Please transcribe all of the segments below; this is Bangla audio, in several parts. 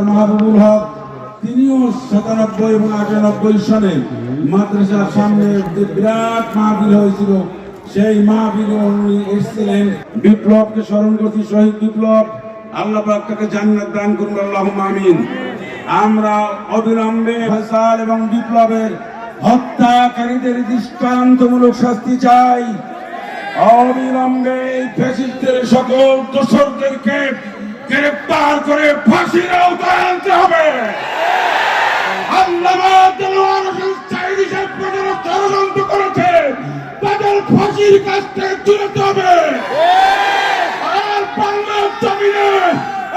মাহবুবুল হক তিনিও 97 এবং 98 সালে মাদ্রাসার সামনে বিরাট মাহফিল হয়েছিল, সেই মাহফিলে উনি এসেছিলেন। বিপ্লবকে স্মরণ করছি, শহীদ বিপ্লব, আল্লাহ পাক তাকে জান্নাত দান করুন, আল্লাহুম্মা আমিন। আমরা অবিলম্বে ফয়সাল এবং বিপ্লবের হত্যাকারীদের দৃষ্টান্তমূলক শাস্তি চাই। অবিলম্বে ফ্যাসিস্টদের সকল দোষরদেরকে গ্রেফতার করে ফাঁসির আওতায় আনতে হবে। আল্লামা দেলোয়ার হোসেন সাঈদী সাহেব প্রধান ষড়যন্ত্র করেছে, তাদের ফাঁসির কাছ থেকে তুলতে হবে। আর বাংলার জমিনে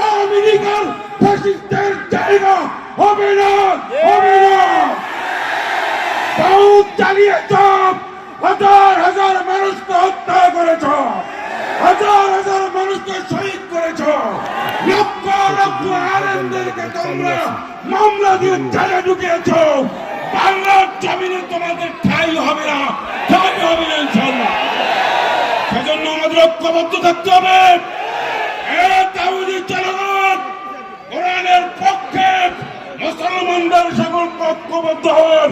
আওয়ামী লীগের ফ্যাসিস্টদের জায়গা হবে না, হবে না। দাউদ চালিয়েছ, হাজার হাজার মানুষকে হত্যা করেছ, হাজার হাজার মানুষকে শহীদ করেছ, লক্ষ লক্ষ আলেমদেরকে তোমরা মামলা দিয়ে জেলে ঢুকিয়েছ। বাংলার জমিনে তোমাদের ঠাঁই হবে না, ঠাঁই হবে না ইনশাআল্লাহ। সেজন্য আমাদের ঐক্যবদ্ধ থাকতে হবে। দাউদি জনগণ কোরআনের পক্ষে মুসলমানদের সকল ঐক্যবদ্ধ হন,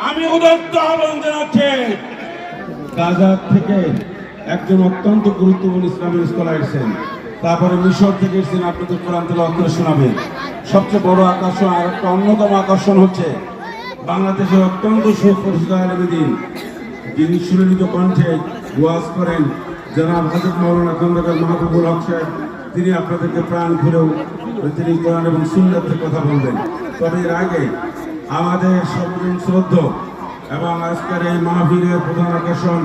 আমি উদাত্ত আহ্বান জানাচ্ছি। গাজা থেকে একজন অত্যন্ত গুরুত্বপূর্ণ ইসলামের স্কলার এসেছেন, তারপরে মিশর থেকে এসেছেন, আপনাদের কোরআন তেলাওয়াত করে শোনাবেন। সবচেয়ে বড় আকর্ষণ আর একটা অন্যতম আকর্ষণ হচ্ছে বাংলাদেশের অত্যন্ত সুপরিচিত আলেম দ্বীন, যিনি সুললিত কণ্ঠে ওয়াজ করেন, জনাব হযরত মাওলানা খন্দকার মাহবুবুল হক সাহেব। তিনি আপনাদেরকে প্রাণ খুলেও তিনি কোরআন এবং সুন্নাতের কথা বলবেন। তবে এর আগে আমাদের সর্বজন শ্রদ্ধা এবং আজকের এই মাহফিলের প্রধান আকর্ষণ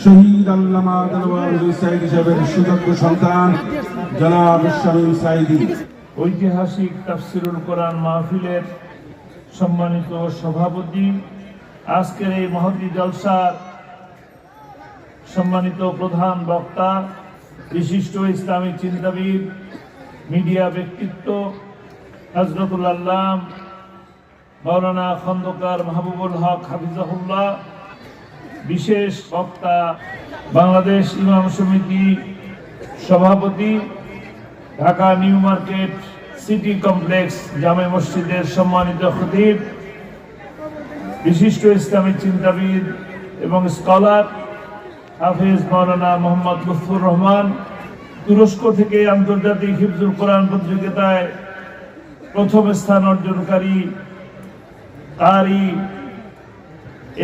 শহীদ আল্লামা দেলোয়ার হোসেন সাঈদী সাহেবের সুযোগ্য সন্তান জনাব শামীম সাঈদী। ঐতিহাসিক তাফসিরুল কোরআন মাহফিলের সম্মানিত সভাপতি, আজকের এই মহতী জলসার সম্মানিত প্রধান বক্তা, বিশিষ্ট ইসলামিক চিন্তাবিদ, মিডিয়া ব্যক্তিত্ব হযরতুল আল্লাম মাওলানা খন্দকার মাহবুবুল হক হাফিজাহুল্লাহ, বিশেষ বক্তা বাংলাদেশ ইমাম সমিতি সভাপতি, Dhaka new market city complex জামে মসজিদের সম্মানিত খতিব, বিশিষ্ট ইসলামিক চিন্তাবিদ এবং স্কলার হাফেজ মাওলানা মোহাম্মদ লুৎফুর রহমান, তুরস্ক থেকে আন্তর্জাতিক হিফজুল কোরআন প্রতিযোগিতায় প্রথম স্থান অর্জনকারী কারি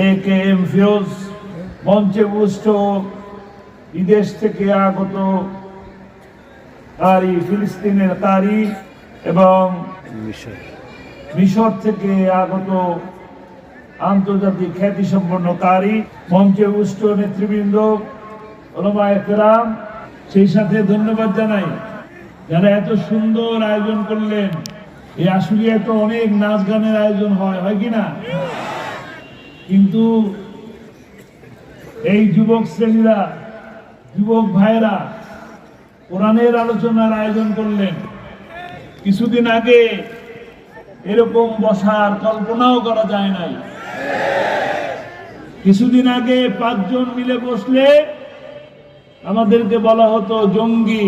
AKM ফিরোজ, মঞ্চে উপস্থিত বিদেশ থেকে আগত কারি, ফিলিস্তিনের কারি এবং মিশর থেকে আগত আন্তর্জাতিক খ্যাতিসম্পন্ন কারি, মঞ্চে উপস্থিত নেতৃবৃন্দ, উলামায়ে কেরাম, সেই সাথে ধন্যবাদ জানাই যারা এত সুন্দর আয়োজন করলেন। এই আশুলিয়ায় তো অনেক নাচ গানের আয়োজন হয় কিনা, কিন্তু এই যুবক শ্রেণীরা, যুবক ভাইরা কোরআনের আলোচনার আয়োজন করলেন। কিছুদিন আগে এরকম বসার কল্পনাও করা যায় নাই। কিছুদিন আগে 5 জন মিলে বসলে আমাদেরকে বলা হতো জঙ্গি,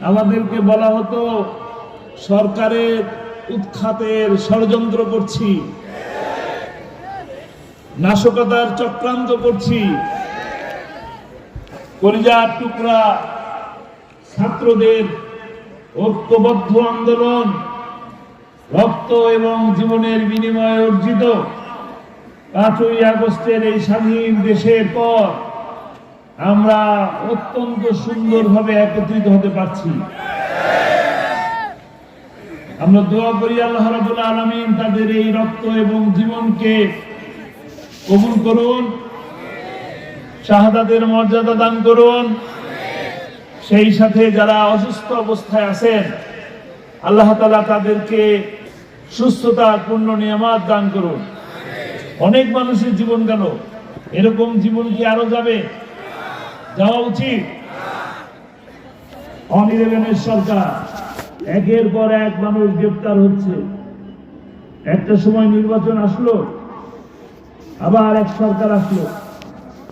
আমাদেরকে বলা হতো সরকারের উৎখাতের ষড়যন্ত্র করছি, নাশকতার চক্রান্ত করছি। কলিজার টুকরা ছাত্রদের ঐক্যবদ্ধ আন্দোলন, রক্ত এবং জীবনের বিনিময়ে অর্জিত 5ই আগস্টের এই স্বাধীন দেশের পর আমরা অত্যন্ত সুন্দরভাবে একত্রিত হতে পারছি। আমরা দোয়া করি আল্লাহ রাব্বুল আলামিন তাদের এই রক্ত এবং জীবনকে কবুল করুন, শাহাদাতের মর্যাদা দান করুন। সেই সাথে যারা অসুস্থ অবস্থায় আছেন আল্লাহ তাআলা তাদেরকে সুস্থতার পূর্ণ নিয়ামত দান করুন। অনেক মানুষের জীবন গেল, এরকম জীবন কি আরো যাবে? যাওয়া উচিত? অনিলেভেনের সরকার একের পর এক মানুষ গ্রেফতার হচ্ছে। একটা সময় নির্বাচন আসলো, আবার এক সরকার আসলো,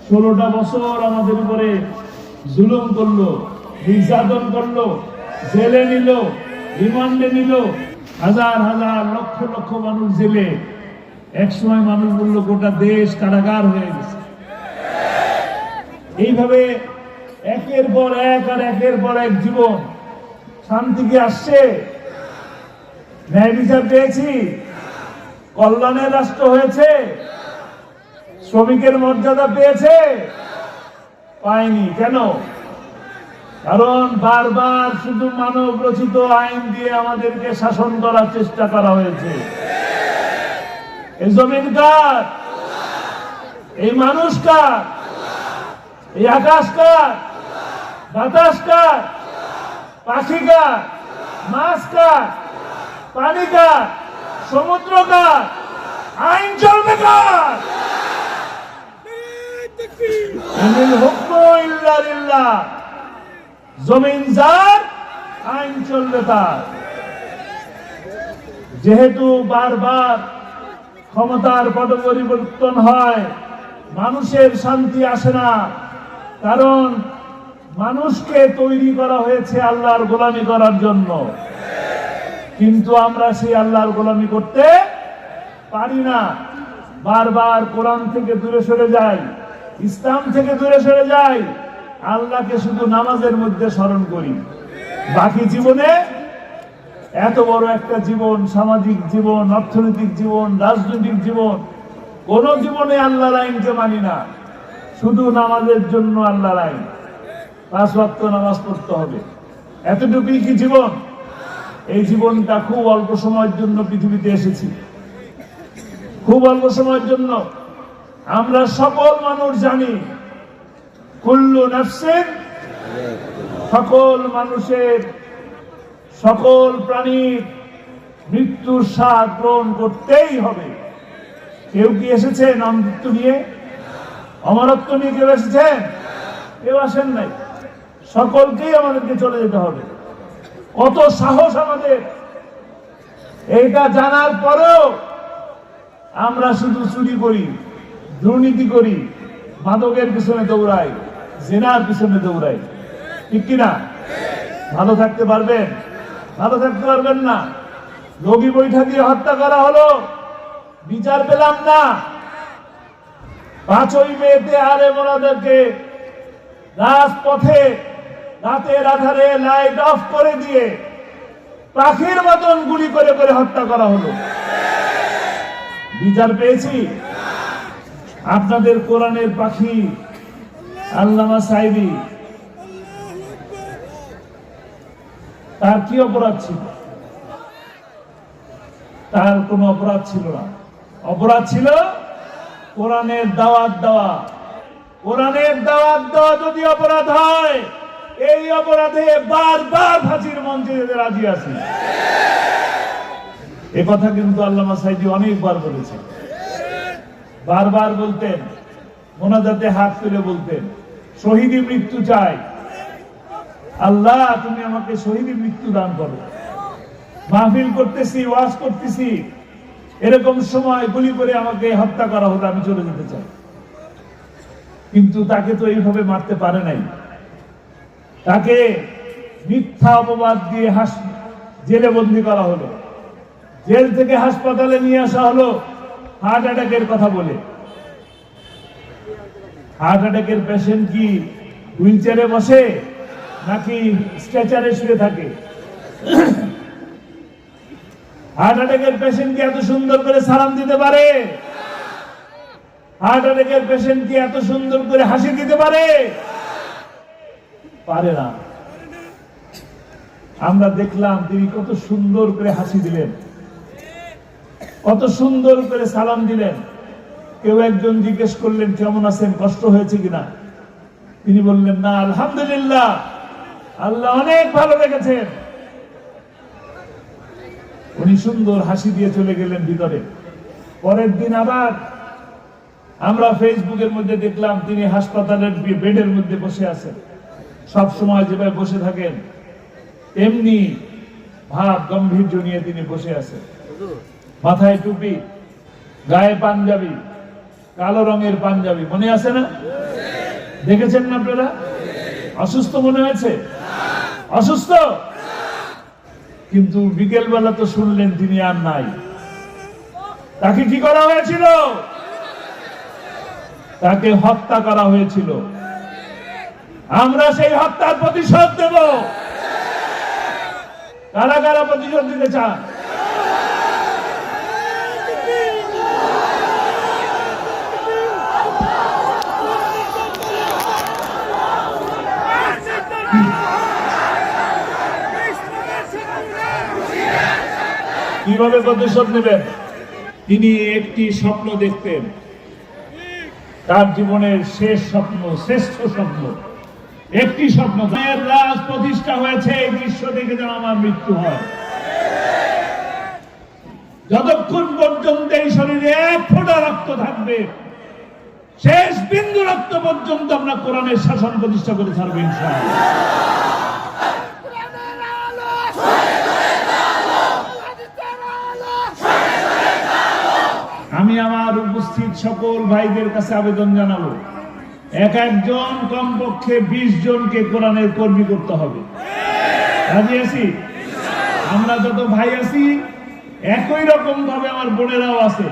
16টা বছর আমাদের উপরে জুলুম করলো, নির্যাতন করলো, জেলে নিল, রিমান্ডে নিল, হাজার হাজার লক্ষ লক্ষ মানুষ জেলে। একসময় মানুষ বলল গোটা দেশ কারাগার হয়ে গেছে। এইভাবে একের পর এক আর একের পর এক জীবন। শান্তি কি আসছে? ন্যায় বিচার পেয়েছি? কল্যাণের রাষ্ট্র হয়েছে? শ্রমিকের মর্যাদা পেয়েছে? পায়নি। কেন? কারণ বারবার শুধু মানব রচিত আইন দিয়ে আমাদেরকে শাসন করার চেষ্টা করা হয়েছে। এই জমিন কার? এই মানুষ কার? এই আকাশ কার? বাতাস কার? পাখি কার? মাছ কার? পানি কার? সমুদ্র কার? আইন চলবে কার? ইনিল হুকমু ইল্লা লিল্লাহ। জমিন যার, আইন চলবে তার। যেহেতু বারবার ক্ষমতার পট পরিবর্তন হয়, মানুষের শান্তি আসে না। কারণ মানুষকে তৈরি করা হয়েছে আল্লাহর গোলামি করার জন্য, কিন্তু আমরা সেই আল্লাহর গোলামি করতে পারি না। বারবার কোরআন থেকে দূরে সরে যাই, ইসলাম থেকে দূরে সরে যাই, আল্লাহকে শুধু নামাজের মধ্যে স্মরণ করি। বাকি জীবনে এত বড় একটা জীবন, সামাজিক জীবন, অর্থনৈতিক জীবন, রাজনৈতিক জীবন, কোন জীবনে আল্লাহর আইনকে মানি না। শুধু নামাজের জন্য আল্লাহর আইন, 5 ওয়াক্ত নামাজ পড়তে হবে, এতটুকুই কি জীবন? এই জীবনটা খুব অল্প সময়ের জন্য পৃথিবীতে এসেছি, খুব অল্প সময়ের জন্য। আমরা সকল মানুষ জানি কুল্লু নাফসিন, সকল মানুষের, সকল প্রাণীর মৃত্যুর স্বাদ গ্রহণ করতেই হবে। কেউ কি এসেছেন অমৃত্য নিয়ে? অমরত্ব নিয়ে কেউ এসেছেন? কেউ আসেন নাই। সকলকেই আমাদেরকে চলে যেতে হবে। কত সাহস আমাদের! এইটা জানার পরেও আমরা শুধু চুরি করি, দুর্নীতি করি, মাদকের পিছনে দৌড়াই, জিনার পিছনে দৌড়াই। ঠিক কিনা? ভালো থাকতে পারবেন? ভালো থাকতে পারবেন না। রোগী বৈঠা দিয়ে হত্যা করা হলো, বিচার পেলাম না। 5ই মেতে আরে মোনাদেরকে রাজপথে রাতের আধারে লাইট অফ করে দিয়ে পাখির মতন গুলি করে করে হত্যা করা হলো। বিচার পেয়েছি? আপনাদের কোরআনের পাখি আল্লামা সাইদি, তার কি অপরাধ ছিল? তার কোনো অপরাধ ছিল না। অপরাধ ছিল কোরআনের দাওয়াত দেওয়া। কোরআনের দাওয়াত দেওয়া যদি অপরাধ হয়, এই অপরাধে বারবার ফাঁসির মঞ্চে যেতে রাজি আছি। এ কথা কিন্তু আল্লামা সাইদি অনেকবার বলেছেন। বারবার বলতেন, মোনাজাতে হাত তুলে বলতেন, শহীদি মৃত্যু চাই। আল্লাহ, তুমি আমাকে শহীদি মৃত্যু দান করো। মাহফিল করতেছি, ওয়াজ করতেছি, এরকম সময় গুলি করে আমাকে হত্যা করা হতো, আমি চলে যেতে চাই। কিন্তু তাকে তো এইভাবে মারতে পারে নাই। তাকে মিথ্যা অপবাদ দিয়ে জেলে বন্দী করা হলো। জেল থেকে হাসপাতালে নিয়ে আসা হলো হার্ট অ্যাটাকের কথা বলে। হার্ট অ্যাটাকের পেশেন্ট কি হুইল চেয়ারে বসে নাকি স্ট্রেচারে শুয়ে থাকে? হার্ট অ্যাটাকের পেশেন্ট কি এত সুন্দর করে সালাম দিতে পারে? হার্ট অ্যাটাকের পেশেন্ট কি এত সুন্দর করে হাসি দিতে পারে? পারে না। আমরা দেখলাম তিনি কত সুন্দর করে হাসি দিলেন, কত সুন্দর করে সালাম দিলেন। কেউ একজন জিজ্ঞেস করলেন, কেমন আছেন, কষ্ট হয়েছে কিনা? তিনি বললেন, না আলহামদুলিল্লাহ, আল্লাহ অনেক ভালো রেখেছেন। উনি সুন্দর হাসি দিয়ে চলে গেলেন ভিতরে। পরের দিন আবার আমরা ফেসবুকের মধ্যে দেখলাম তিনি হাসপাতালের বেডের মধ্যে বসে আছেন। সব সময় যেভাবে বসে থাকেন তেমনি ভাব গম্ভীর্য নিয়ে তিনি বসে আছেন। মাথায় টুপি, গায়ে পাঞ্জাবি, কালো রঙের পাঞ্জাবি, মনে আছে না? দেখেছেন না আপনারা? অসুস্থ মনে হয়েছে? অসুস্থ? কিন্তু বিকেল বেলা তো শুনলেন তিনি আর নাই। তাকে কি করা হয়েছিল? তাকে হত্যা করা হয়েছিল। আমরা সেই হত্যার প্রতিশোধ দেব। কারা কারা প্রতিশোধ দিতে চান? কিভাবে প্রতিশোধ নেবেন? তিনি একটি স্বপ্ন দেখতেন, তার জীবনের শেষ স্বপ্ন, শ্রেষ্ঠ স্বপ্ন, একটি স্বপ্ন, রাজ প্রতিষ্ঠা হয়েছে, এই দৃশ্য দেখে যেন আমার মৃত্যু হয়। যতক্ষণ পর্যন্ত এই শরীরে এক ফোঁটা রক্ত থাকবে, শেষ বিন্দু রক্ত পর্যন্ত আমরা কোরআনের শাসন প্রতিষ্ঠা করে ছাড়বো ইনশাআল্লাহ। আমি আমার উপস্থিত সকল ভাইদের কাছে আবেদন জানাবো, এক একজন কমপক্ষে 20 জনকে কোরআনের কর্মী করতে হবে। রাজি আছি? আমরা যত ভাই আছি একই রকম ভাবে আমার বোনেরাও আছে।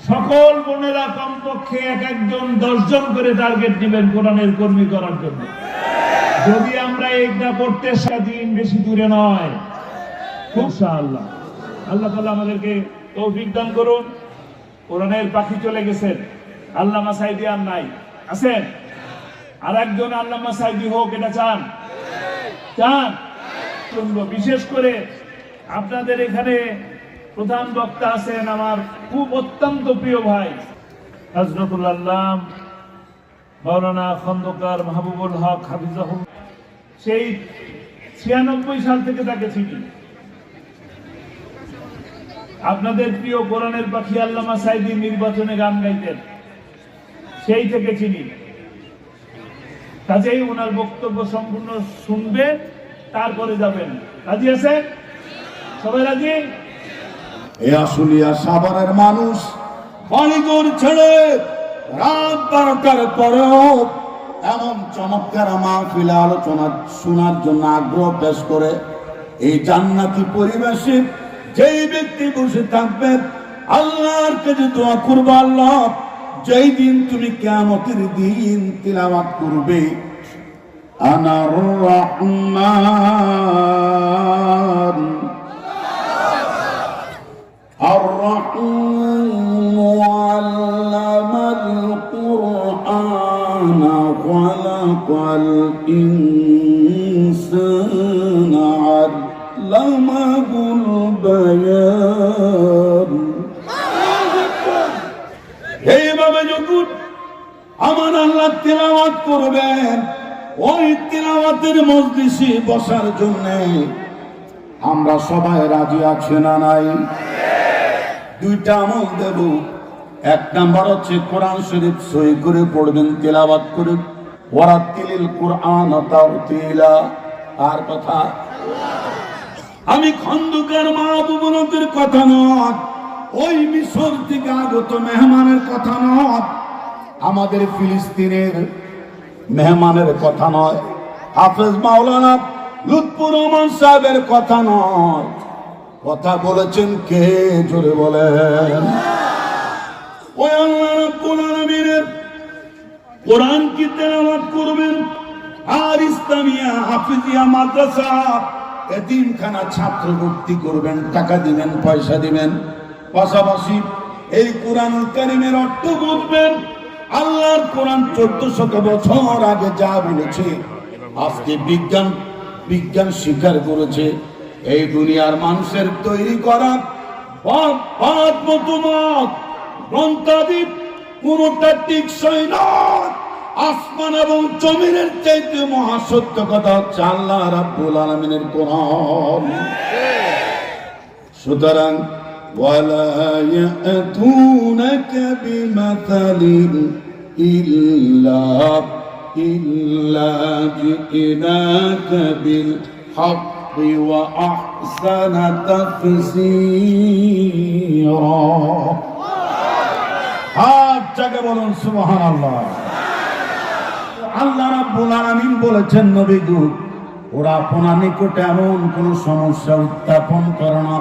সকল বোনেরা কমপক্ষে এক একজন 10 জন করে টার্গেট নেবেন কোরআনের কর্মী করার জন্য। যদি আমরা এটা করতে দিন বেশি দূরে নয়, ইনশাআল্লাহ। আল্লাহ তাআলা আমাদেরকে তৌফিক দান করুন। কোরআনের পাখি চলে গেছেন, আল্লামা সাঈদী আর নাই, আছেন? আর একজন আল্লামা সাঈদী হোক, এটা চান? চান? শুনবো। বিশেষ করে আপনাদের এখানে প্রধান বক্তা আছেন আমার খুব অত্যন্ত প্রিয় ভাই হযরতুল আল্লাম মাওলানা খন্দকার মাহবুবুল হক হাফিজাহুল্লাহ। সেই 96 সাল থেকে তাকে চিনি। আপনাদের প্রিয় কোরআনের পাখি আল্লামা সাঈদী নির্বাচনে গান গাইতেন, সেই থেকে চিনি। কাজেই ওনার বক্তব্য সম্পূর্ণ শুনবেন, তারপরে যাবেন। রাজি আছেন? সবাই রাজি? এই আশুলিয়া সাভারের মানুষ বাড়িঘর ছেড়ে রাত 12টার পরেও এমন চমৎকার মাহফিলে আলোচনা শোনার জন্য আগ্রহ পেশ করে। এই জান্নাতি পরিবেশে যেই ব্যক্তি বসে থাকবে, আল্লাহর কাছে দোয়া করবে, আল্লাহ যেই দিন তুমি কিয়ামতের দিন তিলাওয়াত করবে আনার রহমান الرحمن علم القرآن خلق الإنسان علمه البيان। এইভাবে যখন আমার আল্লাহ তিলাওয়াত করবেন, ওই তিলাওয়াতের মজলিসে বসার জন্য আমরা সবাই রাজি আছি না নাই? দুইটা আমল দেব। এক নাম্বার হচ্ছে কোরআন শরীফ সহি করে পড়বেন, তেলাওয়াত করে। ওয়ারাতিলিল কুরআন তারতিলা। আর কথা আমি খন্দকার মাহবুবুলকের কথা নয়, ওই মিশর থেকে আগত মেহমানের কথা নয়, আমাদের ফিলিস্তিনের মেহমানের কথা নয়, হাফেজ মাওলানা লুৎফুর রহমান সাহেবের কথা নয়। কথা বলেছেন কে? জোরে বলেন। ওই আল্লাহ রাব্বুল আলামিনের কোরআন কি তেলাওয়াত করবেন, আর ইসলামিয়া হাফিজিয়া মাদ্রাসা এতিমখানা ছাত্র ভর্তি করবেন, টাকা দিবেন, পয়সা দিবেন। পাশাপাশি এই কোরআনুল কারীমের অর্থ বুঝবেন। আল্লাহর কোরআন 1400 বছর আগে যা বলেছে, আজকে বিজ্ঞান স্বীকার করেছে। এই দুনিয়ার মানুষের তৈরি করা মতামত গ্রন্থাদি কোনটা টিকসই নয়। আসমান এবং জমিনের চাইতে মহাসত্য কথা হচ্ছে আল্লাহ রাব্বুল আলামিনের কোরআন। সুতরাং ওয়ালা ইয়াতুনাকা বিমাসালিন ইল্লা জিনাকা বিল হক وأحسن تفسيرا। হাত জাগে বলুন সুবহানাল্লাহ। আল্লাহ রাব্বুল আলামিন বলেছেন, নবী গো ওরা আপনার নিকটে এমন কোন সমস্যা উত্থাপন করে না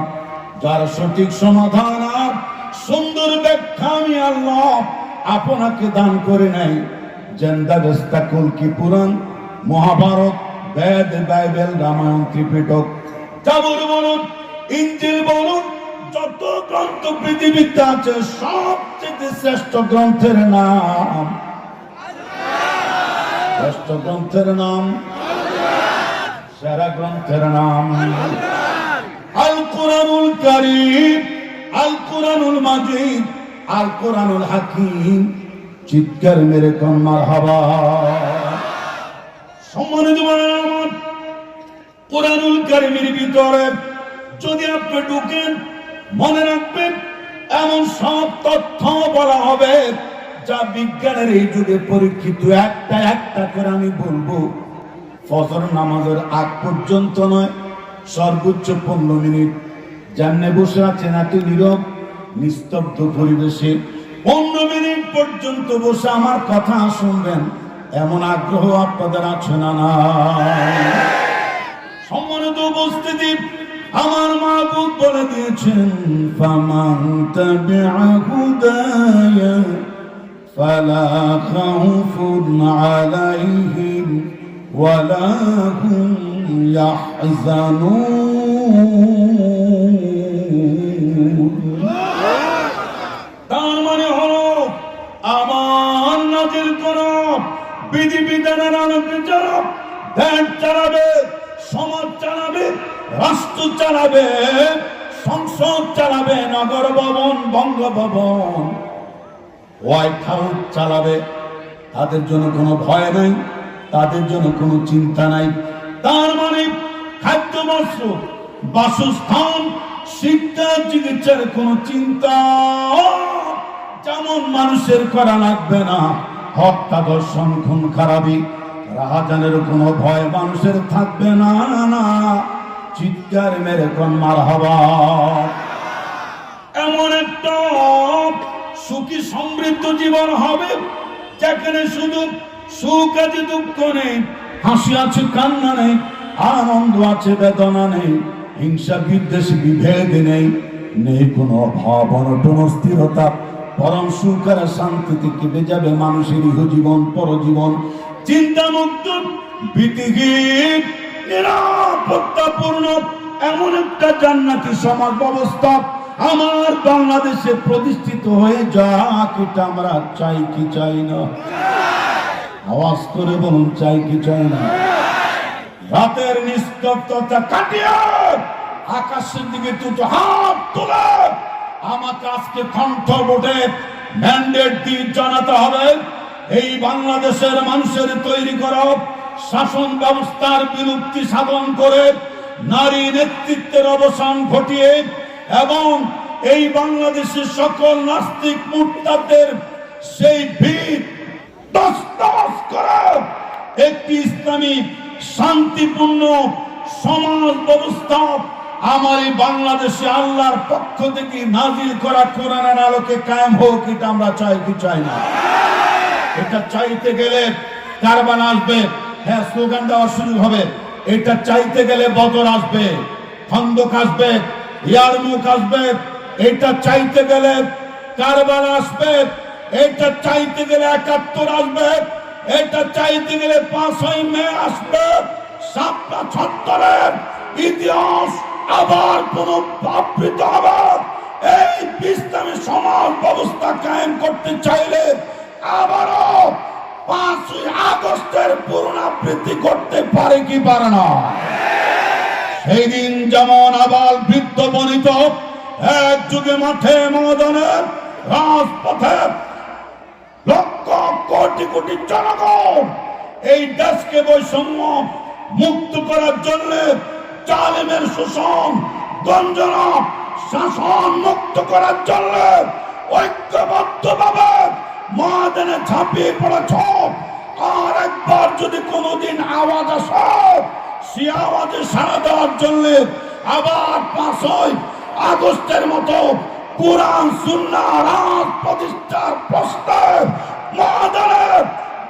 যার সঠিক সমাধান আর সুন্দর ব্যাখ্যা আমি আল্লাহ আপনাকে দান করে নাই। জেন্দাবেস্তা কলকি পুরাণ, মহাভারত, বেদ, বাইবেল, রামায়ণ, ত্রিপিটক, জাবুর বলুন, ইঞ্জিল বলুন, যত গ্রন্থ পৃথিবীতে আছে সবচেয়ে শ্রেষ্ঠ গ্রন্থের নাম, শ্রেষ্ঠ গ্রন্থের নাম, সেরা গ্রন্থের নাম আল কোরআনুল কারীম, আল কোরআনুল মাজিদ, আল কোরআনুল হাকিম। চিৎকার মেরে কোন মারহাবা। সম্মানিত আমার, কোরআনুল কারীমের ভিতরে যদি আপনি ঢুকেন, মনে রাখবেন এমন সব তথ্য বলা হবে যা বিজ্ঞানের এই যুগে পরীক্ষিত। একটা একটা করে আমি বলবো। ফজর নামাজের আগ পর্যন্ত নয়, সর্বোচ্চ 15 মিনিট যেমনে বসে আছেন এত নীরব নিস্তব্ধ পরিবেশে 15 মিনিট পর্যন্ত বসে আমার কথা শুনবেন, এমন আগ্রহ আপনাদের আছে না? না সম্মানিত উপস্থিতি, আমার মাহবুব বলে দিয়েছেন, ফামান তাবিআ হুদায়া ফালা খাউফুন আলাইহিম ওয়ালা হুম ইয়াহজানুন। তার মানে হলো আমার নাজিল করা বিধিবিধানের আলোকে যারা দেশ চালাবে, সমাজ চালাবে, রাষ্ট্র চালাবে, সংসদ চালাবে, নগর ভবন, বঙ্গভবন, হোয়াইট হাউস চালাবে, তাদের জন্য কোনো ভয় নাই, তাদের জন্য কোনো চিন্তা নাই। তার মানে খাদ্য, বস্ত্র, বাসস্থান, শিক্ষা, চিকিৎসার কোনো চিন্তা যেমন মানুষের করা লাগবে না। হত্যা, দর্শন, খুন খারাপি, রাহাজানের কোনো ভয় মানুষের থাকবে না। না, চিৎকার মেরে কোন মারহাবা। এমন একটা সুখী সমৃদ্ধ জীবন হবে যেখানে শুধু সুখ আছে, দুঃখ নেই, হাসি আছে, কান্না নেই, আনন্দ আছে, বেদনা নেই, হিংসা, বিদ্বেষ, বিভেদ নেই, নেই কোনো অভাব, অনটন, অস্থিরতা। পরম সুখ আর শান্তিতে কেটে যাবে মানুষের ইহজীবন, পরজীবন। চিন্তামুক্ত, ভীতিহীন, নিরাপত্তাপূর্ণ এমন একটা জান্নাতি সমাজ ব্যবস্থা আমার বাংলাদেশে প্রতিষ্ঠিত হয়ে যাক, এটা আমরা চাই কি চাই না? আওয়াজ করে বলুন, চাই কি চাই না? রাতের নিস্তব্ধতা কাটিয়ে আকাশের দিকে দুটো হাত তোলে আমাকে আজকে কণ্ঠ ভোটে ম্যান্ডেট দিয়ে জানাতে হবে, এই বাংলাদেশের মানুষের তৈরি করা শাসন ব্যবস্থার বিলুপ্তি সাধন করে নারী নেতৃত্বের অবসান ঘটিয়ে এবং এই বাংলাদেশের সকল নাস্তিক মুরতাদদের সেই ভিত তছনছ করে একটি ইসলামী শান্তিপূর্ণ সমাজ ব্যবস্থা আমার এই বাংলাদেশে আল্লাহর পক্ষ থেকে নাজিল করা কোরআনের আলোকে কায়েম হোক, এটা আমরা চাই কি চাই না? এটা চাইতে গেলে কারবান আসবে, হ্যাঁ স্লোগান দেওয়া শুরু হবে। এটা চাইতে গেলে বদর আসবে, খন্দক আসবে, ইয়ারমুক আসবে। এটা চাইতে গেলে কারবান আসবে, এটা চাইতে গেলে ৭১ আসবে, এটা চাইতে গেলে ৫ই মে আসবে। ৭৭ ইতিহাস আবার পুনরাবৃত্ত হবে। এই ইসলামী সমাজ ব্যবস্থা কায়েম করতে চাইলে আবারও ৫ই আগস্টের পুনরাবৃত্তি করতে পারে কি পারে না? সেই দিন যেমন আবাল বৃদ্ধ বনিত এক যুগে মাঠে ময়দানে রাজপথে লক্ষ কোটি কোটি জনগণ এই দেশকে বৈষম্য মুক্ত করার জন্য, জালেমের শোষণ, গঞ্জনা, শাসন মুক্ত করার জন্য ঐক্যবদ্ধভাবে ময়দানে ঝাঁপিয়ে পড়েছ। আর একবার যদি কোনোদিন আওয়াজ আসে, সে আওয়াজে সাড়া দেওয়ার জন্য আবার ৫ই আগস্টের মতো কোরআন সুন্নাহ রাজ প্রতিষ্ঠার প্রস্তাব ময়দানে